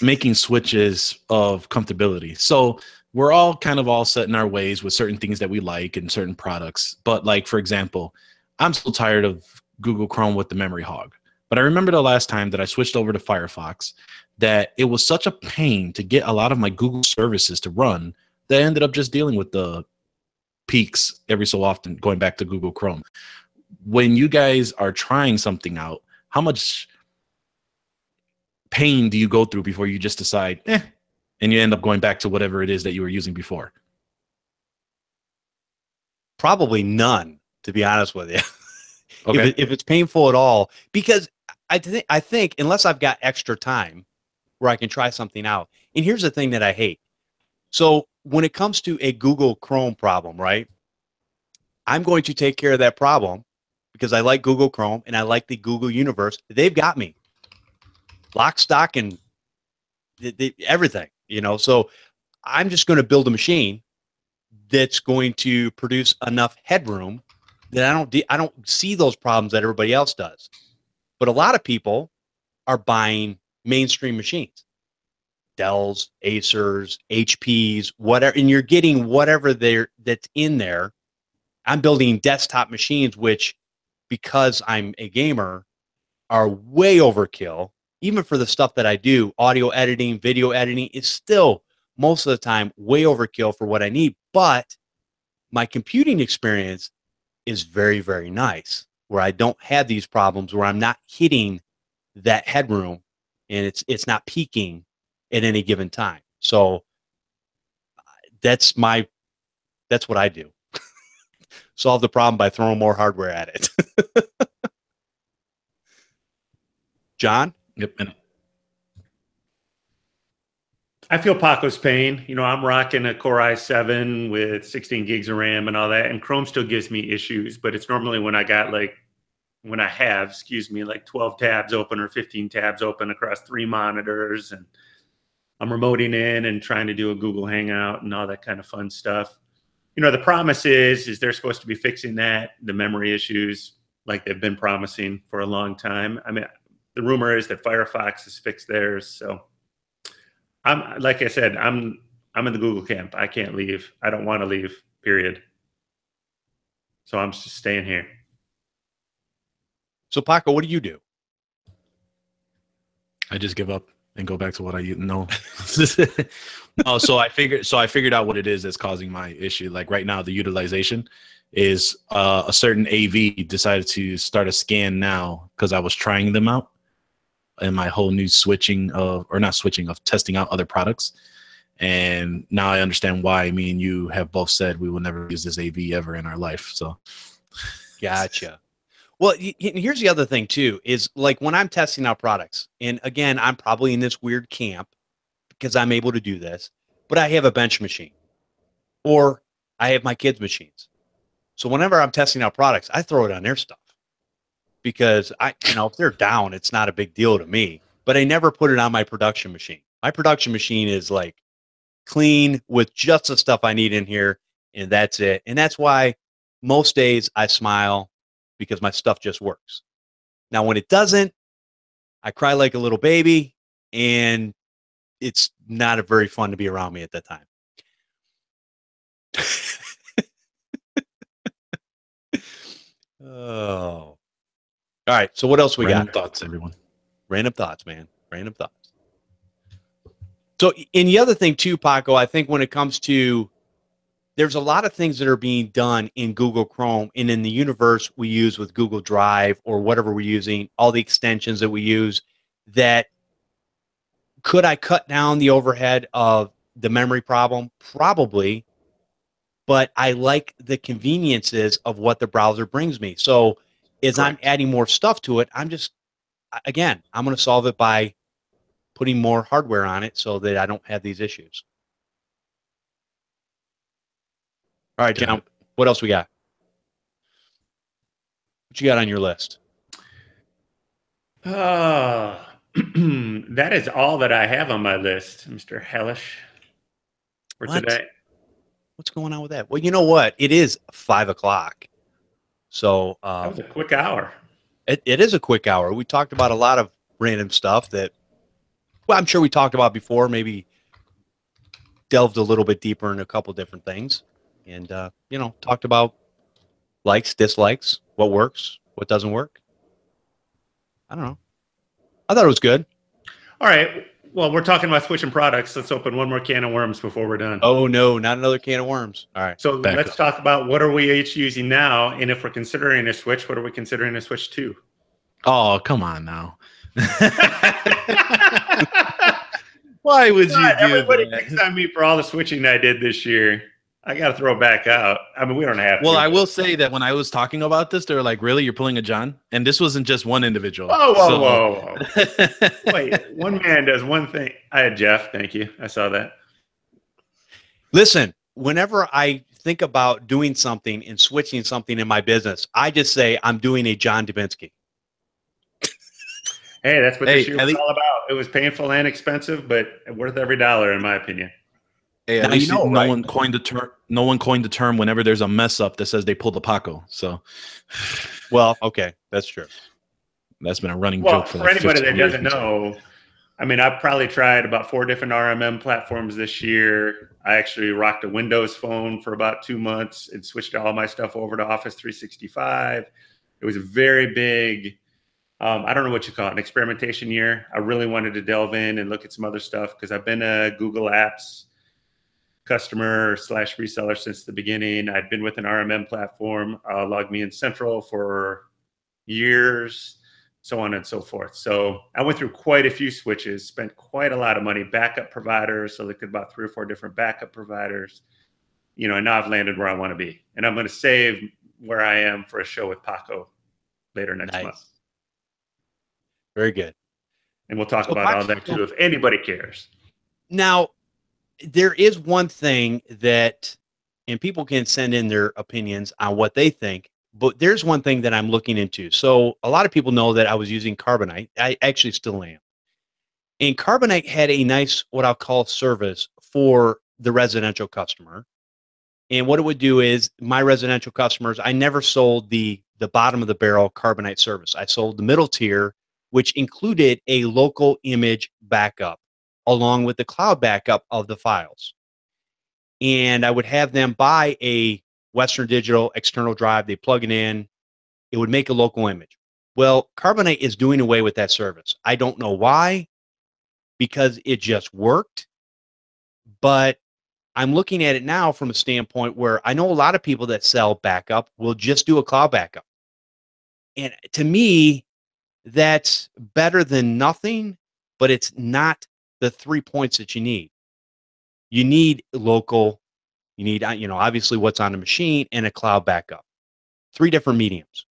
making switches of comfortability? So we're all kind of all set in our ways with certain things that we like and certain products. But like, for example, I'm so tired of Google Chrome with the memory hog. But I remember the last time that I switched over to Firefox that it was such a pain to get a lot of my Google services to run that I ended up just dealing with the peaks every so often, going back to Google Chrome. When you guys are trying something out, how much pain do you go through before you just decide, and you end up going back to whatever it is that you were using before? Probably none, to be honest with you. Okay. if it's painful at all, because I think unless I've got extra time where I can try something out. And here's the thing that I hate. So when it comes to a Google Chrome problem, right, I'm going to take care of that problem because I like Google Chrome and I like the Google universe. They've got me lock, stock, and everything, So I'm just going to build a machine that's going to produce enough headroom that I don't see those problems that everybody else does. But a lot of people are buying mainstream machines, Dells, Acers, HPs, whatever, and you're getting whatever that's in there. I'm building desktop machines, which, because I'm a gamer, are way overkill. Even for the stuff that I do, audio editing, video editing, is still most of the time way overkill for what I need. But my computing experience is very, very nice, where I don't have these problems, where I'm not hitting that headroom and it's not peaking at any given time. So that's what I do. Solve the problem by throwing more hardware at it. John? Yep. And I feel Paco's pain. You know, I'm rocking a Core i7 with 16 gigs of RAM and all that, and Chrome still gives me issues, but it's normally when I have, like 12 tabs open or 15 tabs open across 3 monitors, and I'm remoting in and trying to do a Google Hangout and all that kind of fun stuff. You know, the promise is they're supposed to be fixing that, the memory issues, like they've been promising for a long time. I mean, the rumor is that Firefox has fixed theirs. So like I said, I'm in the Google camp. I can't leave. I don't want to leave, period. So I'm just staying here. So Paco, what do you do? I just give up and go back to what I know. Oh, so I figured out what it is that's causing my issue. Like right now, the utilization is a certain AV decided to start a scan now because I was trying them out in my whole new testing out other products. And now I understand why me and you have both said we will never use this AV ever in our life. So Gotcha. Well, here's the other thing too, is like when I'm testing out products, and again, I'm probably in this weird camp because I'm able to do this, but I have a bench machine or I have my kids' machines. So whenever I'm testing out products, I throw it on their stuff because if they're down, it's not a big deal to me, but I never put it on my production machine. My production machine is like clean with just the stuff I need in here, and that's it. And that's why most days I smile, because my stuff just works. Now, when it doesn't, I cry like a little baby, and it's not very fun to be around me at that time. Oh. All right, so what else we random got? thoughts, everyone. Random thoughts, man. Random thoughts. So, and the other thing too, Paco, I think when it comes to, there's a lot of things that are being done in Google Chrome and in the universe we use with Google Drive or whatever we're using, all the extensions that we use, that could I cut down the overhead of the memory problem? Probably, but I like the conveniences of what the browser brings me. So as I'm adding more stuff to it, I'm going to solve it by putting more hardware on it so that I don't have these issues. All right, John, what else we got? What you got on your list? That is all that I have on my list, Mr. Halash, for today. What's going on with that? Well, you know what? It is 5 o'clock. So that was a quick hour. It is a quick hour. We talked about a lot of random stuff that, well, I'm sure we talked about before, maybe delved a little bit deeper in a couple different things. And, talked about likes, dislikes, what works, what doesn't work. I don't know. I thought it was good. All right. Well, we're talking about switching products. Let's open one more can of worms before we're done. Oh, no, not another can of worms. All right. So let's talk about what are we each using now? And if we're considering a switch, what are we considering a switch to? Oh, come on now. Why would you do everybody that? picks on me for all the switching I did this year. I got to throw it back out. I mean, we don't have to. Well, I will say that when I was talking about this, they were like, really? You're pulling a John? And this wasn't just one individual. Whoa. Wait, one man does one thing. I had Jeff. Thank you. I saw that. Listen, whenever I think about doing something and switching something in my business, I just say I'm doing a John Dubinsky. Hey, that's what this year was all about. It was painful and expensive, but worth every dollar, in my opinion. Hey, at least no one coined the term. No one coined the term whenever there's a mess up that says they pulled the Paco. So, well, okay, that's true. That's been a running Well, joke for for like anybody 15 that years. doesn't know, I mean, I've probably tried about 4 different RMM platforms this year. I actually rocked a Windows phone for about 2 months and switched all my stuff over to Office 365. It was a very big, I don't know what you call it, an experimentation year. I really wanted to delve in and look at some other stuff because I've been a Google Apps customer / reseller since the beginning. I'd been with an RMM platform, Log Me In Central for years, so on and so forth. So I went through quite a few switches, spent quite a lot of money, backup providers. So looked at about 3 or 4 different backup providers, you know, and now I've landed where I want to be. And I'm going to save where I am for a show with Paco later next month. Very good. And we'll talk So about all that too, if anybody cares. Now, there is one thing that, and people can send in their opinions on what they think, but there's one thing that I'm looking into. So a lot of people know that I was using Carbonite. I actually still am. And Carbonite had a nice, what I'll call, service for the residential customer. And what it would do is my residential customers, I never sold the bottom of the barrel Carbonite service. I sold the middle tier, which included a local image backup along with the cloud backup of the files. And I would have them buy a Western Digital external drive. They plug it in. It would make a local image. Well, Carbonite is doing away with that service. I don't know why, because it just worked. But I'm looking at it now from a standpoint where I know a lot of people that sell backup will just do a cloud backup. And to me, that's better than nothing, but it's not the 3 points that you need. You need local, you need, obviously what's on the machine and a cloud backup. 3 different mediums.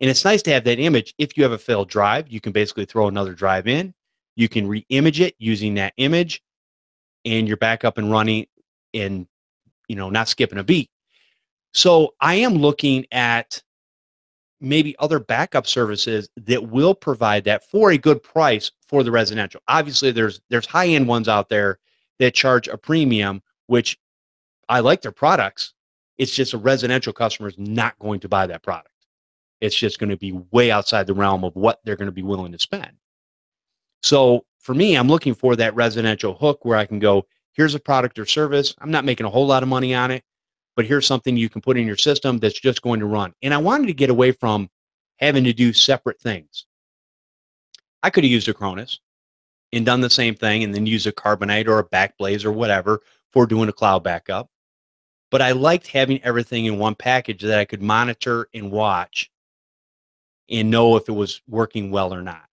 And it's nice to have that image. If you have a failed drive, you can basically throw another drive in. You can re-image it using that image, and you're back up and running and, not skipping a beat. So I am looking at maybe other backup services that will provide that for a good price for the residential. Obviously, there's high-end ones out there that charge a premium, which I like their products. It's just a residential customer is not going to buy that product. It's just going to be way outside the realm of what they're going to be willing to spend. So for me, I'm looking for that residential hook where I can go, here's a product or service. I'm not making a whole lot of money on it, but here's something you can put in your system that's just going to run. And I wanted to get away from having to do separate things. I could have used a Cronus and done the same thing and then use a Carbonite or a Backblaze or whatever for doing a cloud backup. But I liked having everything in one package that I could monitor and watch and know if it was working well or not.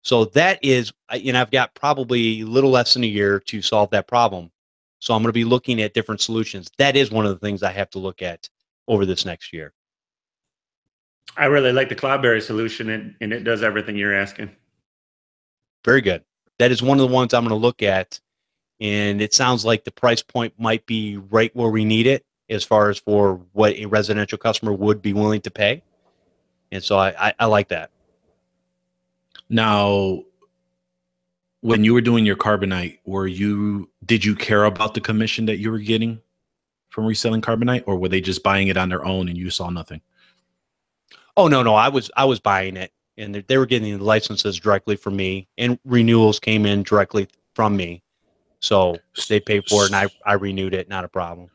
So that is, I've got probably a little less than a year to solve that problem. So I'm going to be looking at different solutions. That is one of the things I have to look at over this next year. I really like the Cloudberry solution, and it does everything you're asking. Very good. That is one of the ones I'm going to look at. And it sounds like the price point might be right where we need it as far as for what a residential customer would be willing to pay. And so I like that. Now, when you were doing your Carbonite, did you care about the commission that you were getting from reselling Carbonite, or were they just buying it on their own and you saw nothing? Oh, no. I was buying it, and they were getting the licenses directly from me, and renewals came in directly from me. So they paid for it, and I renewed it. Not a problem.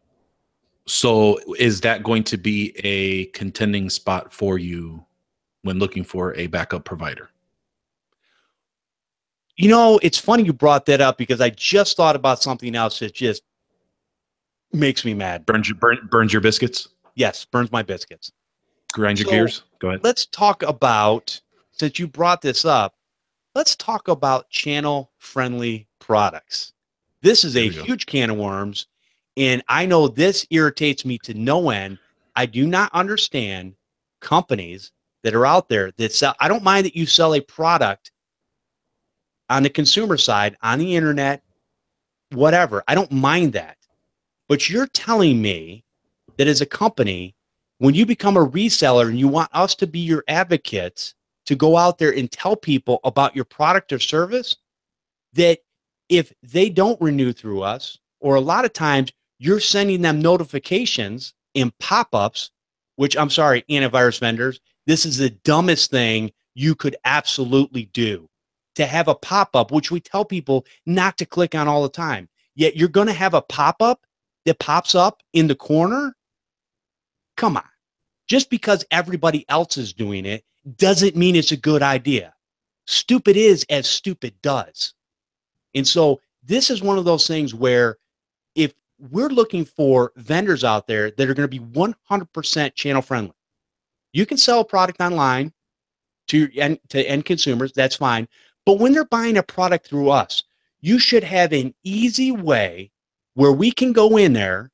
So is that going to be a contending spot for you when looking for a backup provider? It's funny you brought that up because I just thought about something else that just makes me mad. Burns your biscuits? Yes, burns my biscuits. Grind your gears? Go ahead. Let's talk about, since you brought this up, let's talk about channel-friendly products. This is a huge can of worms, and I know this irritates me to no end. I do not understand companies that are out there that sell. I don't mind that you sell a product on the consumer side, on the internet, whatever. I don't mind that. But you're telling me that as a company, when you become a reseller and you want us to be your advocates to go out there and tell people about your product or service, that if they don't renew through us, or a lot of times you're sending them notifications and pop-ups, which I'm sorry, antivirus vendors, this is the dumbest thing you could absolutely do to have a pop-up, which we tell people not to click on all the time. Yet you're going to have a pop-up that pops up in the corner. Come on. Just because everybody else is doing it doesn't mean it's a good idea. Stupid is as stupid does. And so this is one of those things where if we're looking for vendors out there that are going to be 100% channel friendly, you can sell a product online to end consumers. That's fine. But when they're buying a product through us, you should have an easy way where we can go in there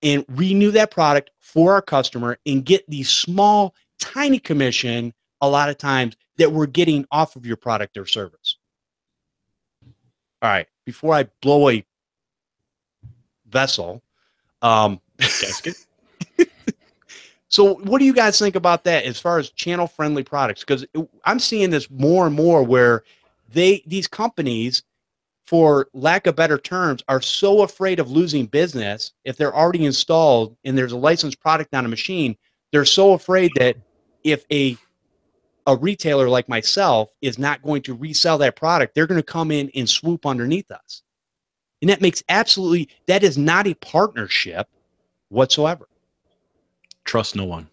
and renew that product for our customer and get the small, tiny commission a lot of times that we're getting off of your product or service. All right, before I blow a vessel, Gasket. So what do you guys think about that as far as channel-friendly products? Because I'm seeing this more and more where these companies, for lack of better terms, are so afraid of losing business if they're already installed and there's a licensed product on a machine. They're so afraid that if a retailer like myself is not going to resell that product, they're going to come in and swoop underneath us. And that is not a partnership whatsoever. Trust no one.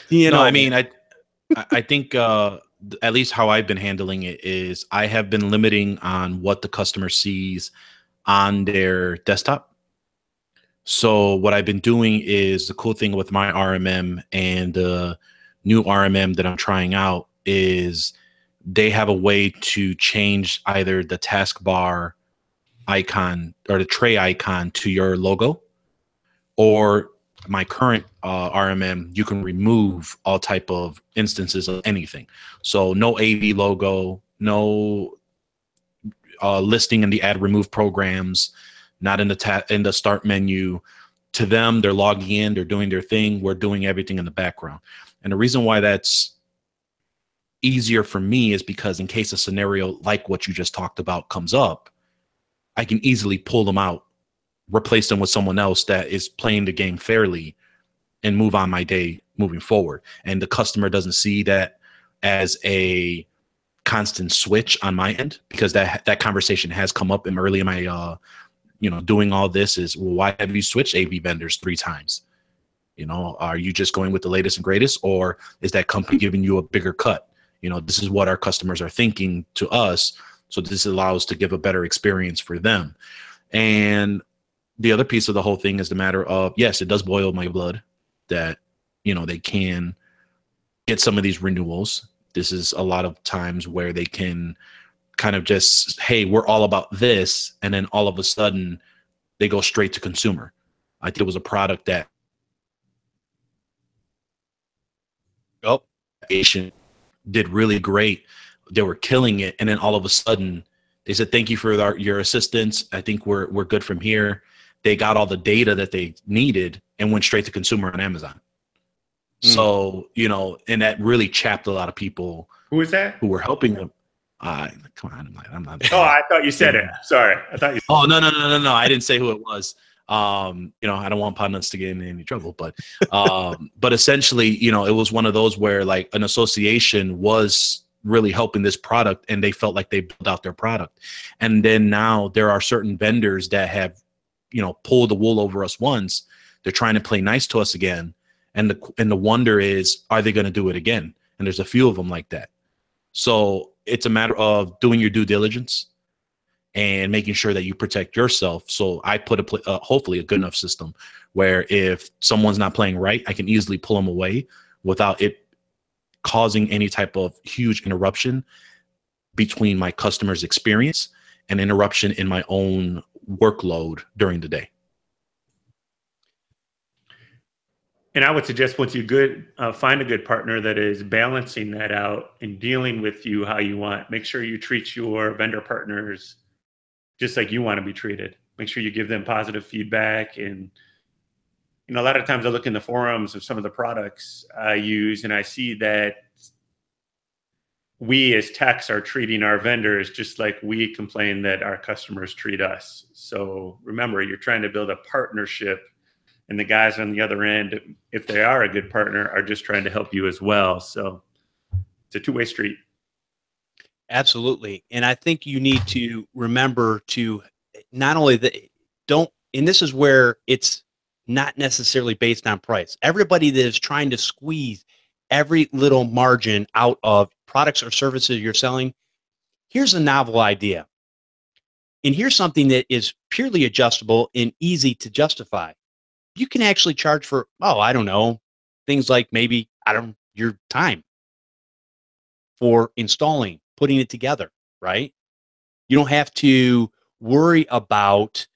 No, I mean, I think at least how I've been handling it is I have been limiting on what the customer sees on their desktop. So what I've been doing is, the cool thing with my RMM and the new RMM that I'm trying out is they have a way to change either the taskbar icon or the tray icon to your logo, or my current RMM, you can remove all type of instances of anything. So no AV logo, no listing in the add remove programs, not in the start menu. To them, they're logging in, they're doing their thing. We're doing everything in the background. And the reason why that's easier for me is because in case a scenario like what you just talked about comes up, I can easily pull them out, replace them with someone else that is playing the game fairly, and move on my day moving forward. And the customer doesn't see that as a constant switch on my end, because that conversation has come up early in my doing all this is, well, why have you switched AV vendors 3 times? Are you just going with the latest and greatest, or is that company giving you a bigger cut? This is what our customers are thinking to us, so this allows to give a better experience for them. And the other piece of the whole thing is the matter of, yes, it does boil my blood that, they can get some of these renewals. This is a lot of times where they can kind of just, hey, we're all about this. And then all of a sudden they go straight to consumer. I think it was a product that did really great. They were killing it. And then all of a sudden they said, thank you for your assistance. I think we're good from here. They got all the data that they needed and went straight to consumer on Amazon. So, and that really chapped a lot of people. Who is that? Who were helping them. Come on, I'm not. Oh, I thought you said it. Sorry. I thought you. Oh, no. I didn't say who it was. I don't want Podnutz to get in any trouble, but essentially, it was one of those where like an association was really helping this product and they felt like they built out their product. And then now there are certain vendors that have, pulled the wool over us once. They're trying to play nice to us again. And the wonder is, are they going to do it again? And there's a few of them like that. So it's a matter of doing your due diligence and making sure that you protect yourself. So I put hopefully a good enough system where if someone's not playing right, I can easily pull them away without it causing any type of huge interruption between my customer's experience and interruption in my own workload during the day. And I would suggest once you find a good partner that is balancing that out and dealing with you how you want, make sure you treat your vendor partners just like you want to be treated. Make sure you give them positive feedback. And, a lot of times I look in the forums of some of the products I use and I see that we as techs are treating our vendors just like we complain that our customers treat us. So remember, you're trying to build a partnership, And the guys on the other end, if they are a good partner, are just trying to help you as well. So it's a two-way street. Absolutely. And I think you need to remember to not only and this is where it's not necessarily based on price. Everybody that is trying to squeeze every little margin out of products or services you're selling, here's a novel idea. And here's something that is purely adjustable and easy to justify. You can actually charge for, I don't know, things like maybe, your time for installing, putting it together, right? You don't have to worry about,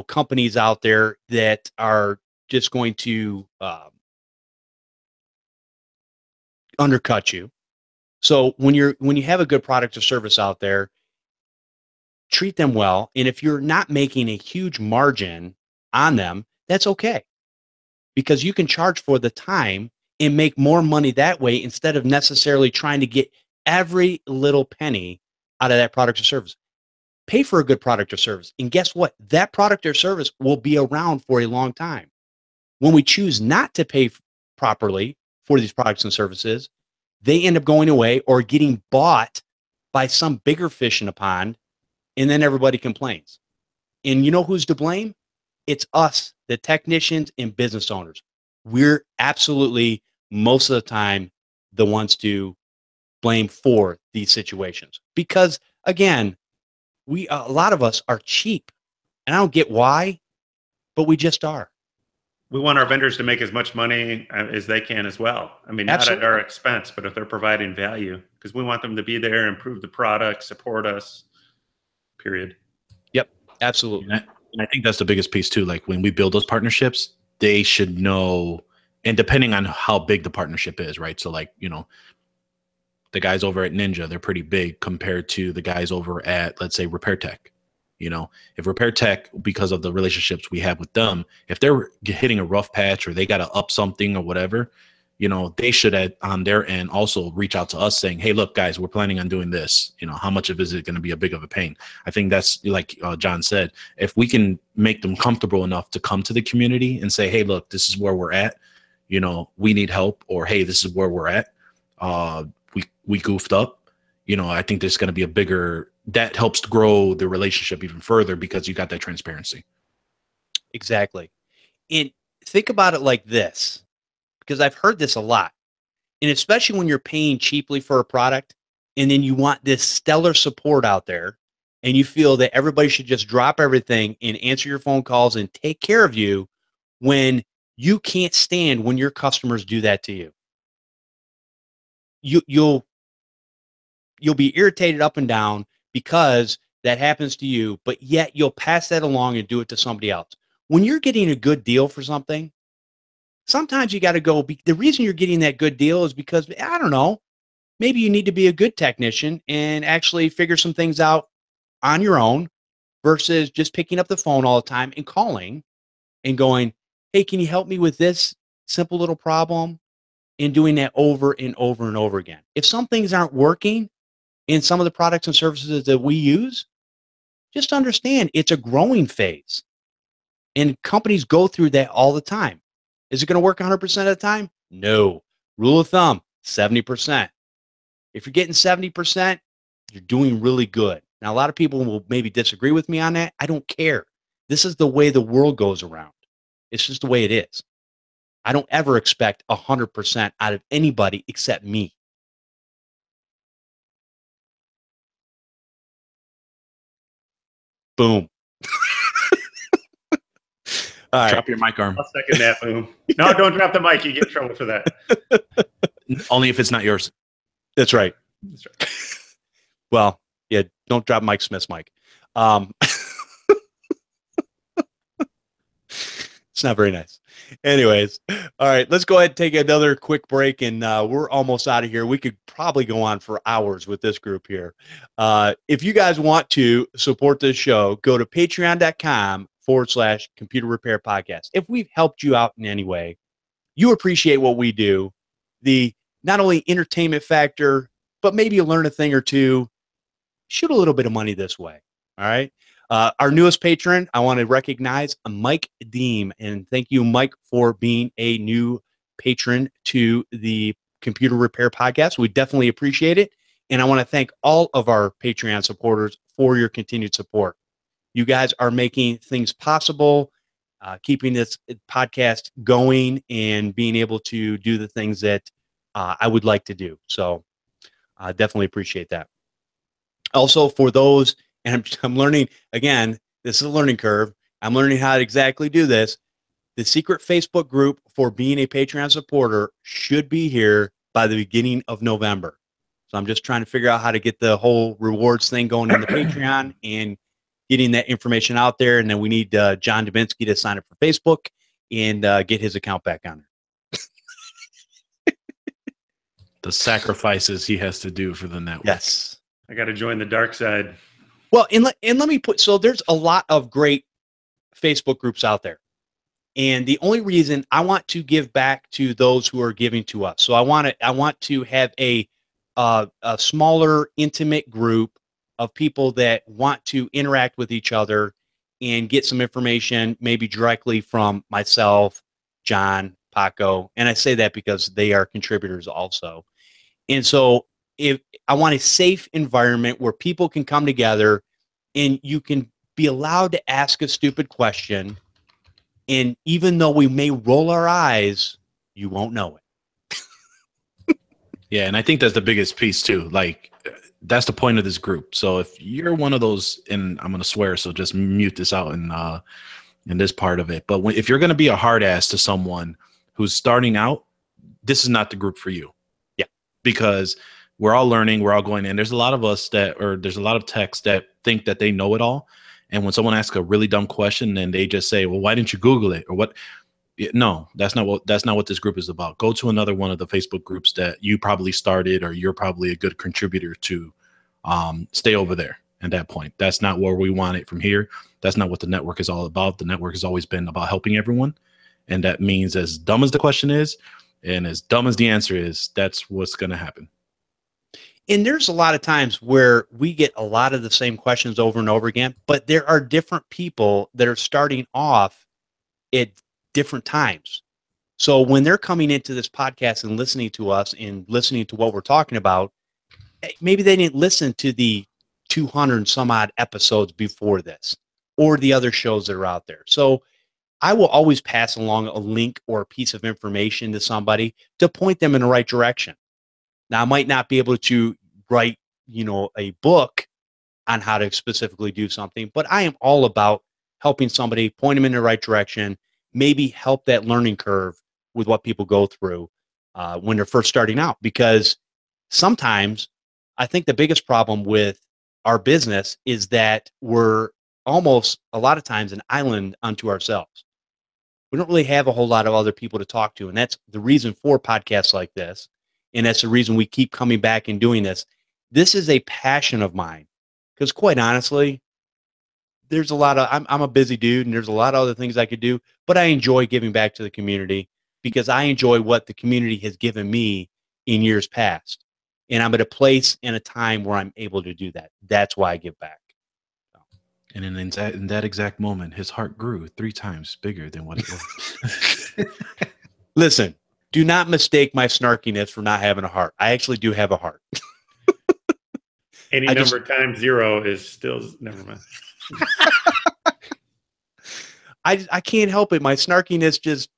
companies out there that are just going to undercut you. So when you have a good product or service out there, treat them well. And if you're not making a huge margin on them, that's okay, because you can charge for the time and make more money that way instead of necessarily trying to get every little penny out of that product or service. Pay for a good product or service. And guess what? That product or service will be around for a long time. When we choose not to pay properly for these products and services, they end up going away or getting bought by some bigger fish in a pond, and then everybody complains. And you know who's to blame? It's us, the technicians and business owners. We're absolutely, most of the time, the ones to blame for these situations. Because, again, a lot of us are cheap. And I don't get why, but we just are. We want our vendors to make as much money as they can as well. I mean, Absolutely. Not at our expense, but if they're providing value, because we want them to be there, improve the product, support us, period. Yep, absolutely. And I think that's the biggest piece too. Like when we build those partnerships, they should know, and depending on how big the partnership is, right? So like, the guys over at Ninja, they're pretty big compared to the guys over at, let's say, Repair Tech. If Repair Tech, because of the relationships we have with them, if they're hitting a rough patch or they got to up something or whatever, they should on their end also reach out to us saying, hey, look, guys, we're planning on doing this. How much of it is it going to be a big of a pain? I think that's like John said, if we can make them comfortable enough to come to the community and say, hey, look, this is where we're at. We need help, or hey, this is where we're at. We goofed up. I think there's going to be that helps to grow the relationship even further because you got that transparency. Exactly. And think about it like this, because I've heard this a lot. And especially when you're paying cheaply for a product and then you want this stellar support out there and you feel that everybody should just drop everything and answer your phone calls and take care of you, when you can't stand when your customers do that to you. You'll be irritated up and down because that happens to you, but yet you'll pass that along and do it to somebody else. When you're getting a good deal for something, sometimes you got to go. The reason you're getting that good deal is because, I don't know, maybe you need to be a good technician and actually figure some things out on your own versus just picking up the phone all the time and calling and going, hey, can you help me with this simple little problem? And doing that over and over and over again. If some things aren't working in some of the products and services that we use, just understand it's a growing phase. And companies go through that all the time. Is it going to work 100% of the time? No. Rule of thumb, 70%. If you're getting 70%, you're doing really good. Now, a lot of people will maybe disagree with me on that. I don't care. This is the way the world goes around. It's just the way it is. I don't ever expect 100% out of anybody except me. Boom. All right. Drop your mic arm. I'll second that. Boom. No, don't drop the mic. You get in trouble for that. Only if it's not yours. That's right. That's right. Well, yeah, don't drop Mike Smith's mic. It's not very nice. Anyways, all right, let's go ahead and take another quick break, and we're almost out of here. We could probably go on for hours with this group here. If you guys want to support this show, go to patreon.com/computer repair podcast. If we've helped you out in any way, you appreciate what we do, the not only entertainment factor, but maybe you learn a thing or two, shoot a little bit of money this way. All right. Our newest patron, I want to recognize Mike Deem. And thank you, Mike, for being a new patron to the Computer Repair Podcast. We definitely appreciate it. And I want to thank all of our Patreon supporters for your continued support. You guys are making things possible, keeping this podcast going and being able to do the things that I would like to do. So I definitely appreciate that. Also, for those, and I'm learning, again, this is a learning curve. I'm learning how to exactly do this. The secret Facebook group for being a Patreon supporter should be here by the beginning of November. So I'm just trying to figure out how to get the whole rewards thing going in the Patreon and getting that information out there. And then we need John Dubinsky to sign up for Facebook and get his account back on there. The sacrifices he has to do for the network. Yes. I got to join the dark side. Well, and let me put, so there's a lot of great Facebook groups out there. And the only reason I want to give back to those who are giving to us. So I want to have a smaller, intimate group of people that want to interact with each other and get some information, maybe directly from myself, John, Paco. And I say that because they are contributors also. And so if I want a safe environment where people can come together and you can be allowed to ask a stupid question. And even though we may roll our eyes, you won't know it. Yeah, and I think that's the biggest piece too. Like, that's the point of this group. So if you're one of those, and I'm going to swear, so just mute this out in this part of it. But if you're going to be a hard ass to someone who's starting out, this is not the group for you. Yeah, because we're all learning, we're all going in. There's a lot of us there's a lot of techs that think that they know it all. And when someone asks a really dumb question and they just say, well, why didn't you Google it? Or what? No, that's not what this group is about. Go to another one of the Facebook groups that you probably started or you're probably a good contributor to. Stay over there at that point. That's not where we want it from here. That's not what the network is all about. The network has always been about helping everyone. And that means as dumb as the question is and as dumb as the answer is, that's what's going to happen. And there's a lot of times where we get a lot of the same questions over and over again, but there are different people that are starting off at different times. So when they're coming into this podcast and listening to us and listening to what we're talking about, maybe they didn't listen to the 200 some odd episodes before this or the other shows that are out there. So I will always pass along a link or a piece of information to somebody to point them in the right direction. Now, I might not be able to write, a book on how to specifically do something, but I am all about helping somebody, point them in the right direction, maybe help that learning curve with what people go through when they're first starting out. Because sometimes I think the biggest problem with our business is that we're almost a lot of times an island unto ourselves. We don't really have a whole lot of other people to talk to. And that's the reason for podcasts like this. And that's the reason we keep coming back and doing this. This is a passion of mine because quite honestly, there's a lot of, I'm a busy dude and there's a lot of other things I could do, but I enjoy giving back to the community because I enjoy what the community has given me in years past. And I'm at a place and a time where I'm able to do that. That's why I give back. And in that exact moment, his heart grew 3 times bigger than what it was. Listen, do not mistake my snarkiness for not having a heart. I actually do have a heart. Any number times 0 is still, never mind. I can't help it. My snarkiness just,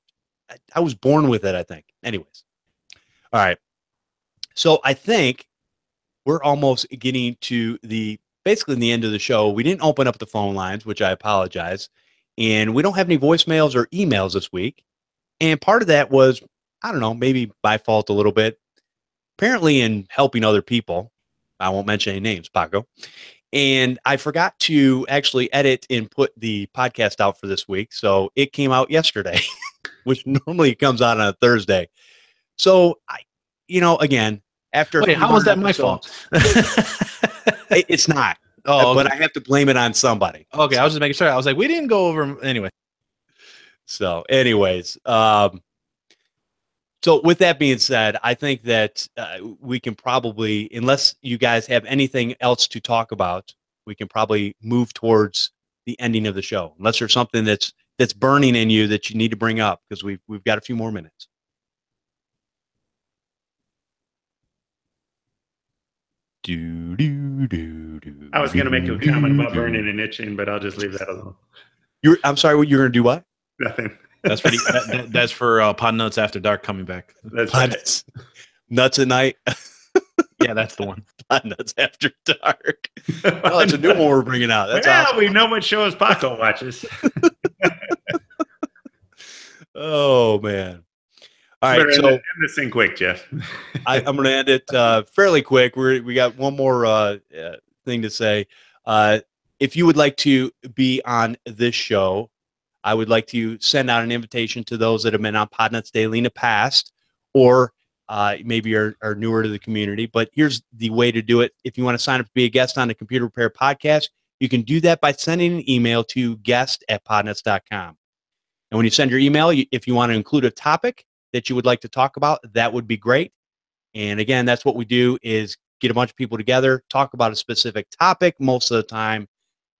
I was born with it, I think. Anyways. All right. So I think we're almost getting to basically the end of the show. We didn't open up the phone lines, which I apologize. And we don't have any voicemails or emails this week. And part of that was, I don't know, maybe by fault a little bit. Apparently in helping other people, I won't mention any names, Paco. And I forgot to actually edit and put the podcast out for this week. So it came out yesterday, which normally comes out on a Thursday. So, again, after... Wait, how was that my fault? It's not. Oh, but I have to blame it on somebody. Okay, I was just making sure. I was like, we didn't go over... Anyway. So, anyways... So with that being said, I think that we can probably, unless you guys have anything else to talk about, we can probably move towards the ending of the show, unless there's something that's burning in you that you need to bring up, because we've got a few more minutes. I was going to make a comment about burning and itching, but I'll just leave that alone. I'm sorry, you're going to do what? Nothing. That's for that's for Podnutz After Dark coming back. That's right. Nuts at Night. Yeah, that's the one. Podnutz After Dark. Oh, that's a new one we're bringing out. That's awesome. We know what shows Paco watches. Oh, man. All right, so end this thing quick, Jeff. I'm going to end it fairly quick. We got one more thing to say. If you would like to be on this show, I would like to send out an invitation to those that have been on Podnutz Daily in the past, or maybe are newer to the community. But here's the way to do it. If you want to sign up to be a guest on the Computer Repair Podcast, you can do that by sending an email to guest@podnutz.com. And when you send your email, if you want to include a topic that you would like to talk about, that would be great. And again, that's what we do, is get a bunch of people together, talk about a specific topic most of the time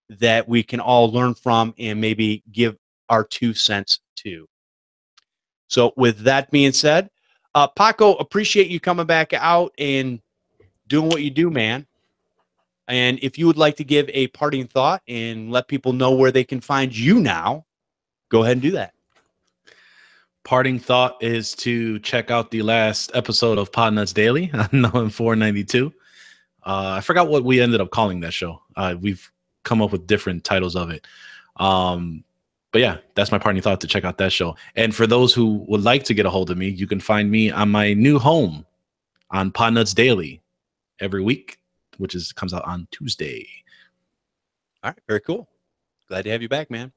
that we can all learn from and maybe give our 2 cents to. So with that being said, Paco, appreciate you coming back out and doing what you do, man. And if you would like to give a parting thought and let people know where they can find you now, go ahead and do that. Parting thought is to check out the last episode of Podnutz Daily on 492. I forgot what we ended up calling that show. We've come up with different titles of it. But yeah, that's my parting thought, to check out that show. And for those who would like to get a hold of me, you can find me on my new home on Podnutz Daily every week, which comes out on Tuesday. All right, very cool. Glad to have you back, man.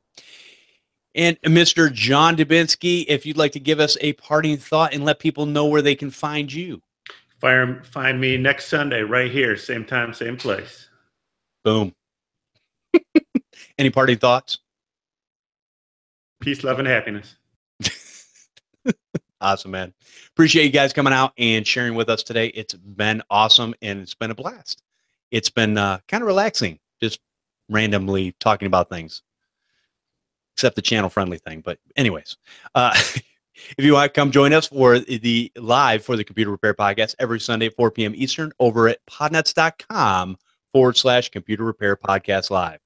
And Mr. John Dubinsky, if you'd like to give us a parting thought and let people know where they can find you. Find me next Sunday right here, same time, same place. Boom. Any parting thoughts? Peace, love, and happiness. Awesome, man. Appreciate you guys coming out and sharing with us today. It's been awesome, and it's been a blast. It's been kind of relaxing, just randomly talking about things, except the channel-friendly thing. But anyways, if you want to come join us for the Computer Repair Podcast every Sunday at 4 p.m. Eastern over at podnutz.com/Computer Repair Podcast Live.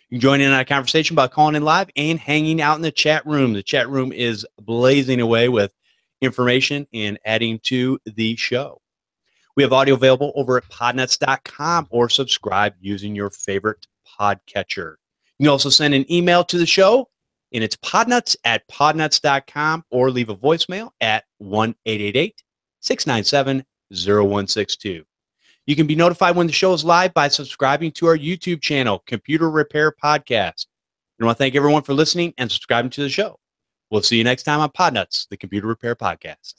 You can join in on a conversation by calling in live and hanging out in the chat room. The chat room is blazing away with information and adding to the show. We have audio available over at podnutz.com, or subscribe using your favorite podcatcher. You can also send an email to the show, and it's podnutz@podnutz.com, or leave a voicemail at 1-888-697-0162. You can be notified when the show is live by subscribing to our YouTube channel, Computer Repair Podcast. I want to thank everyone for listening and subscribing to the show. We'll see you next time on Podnutz, the Computer Repair Podcast.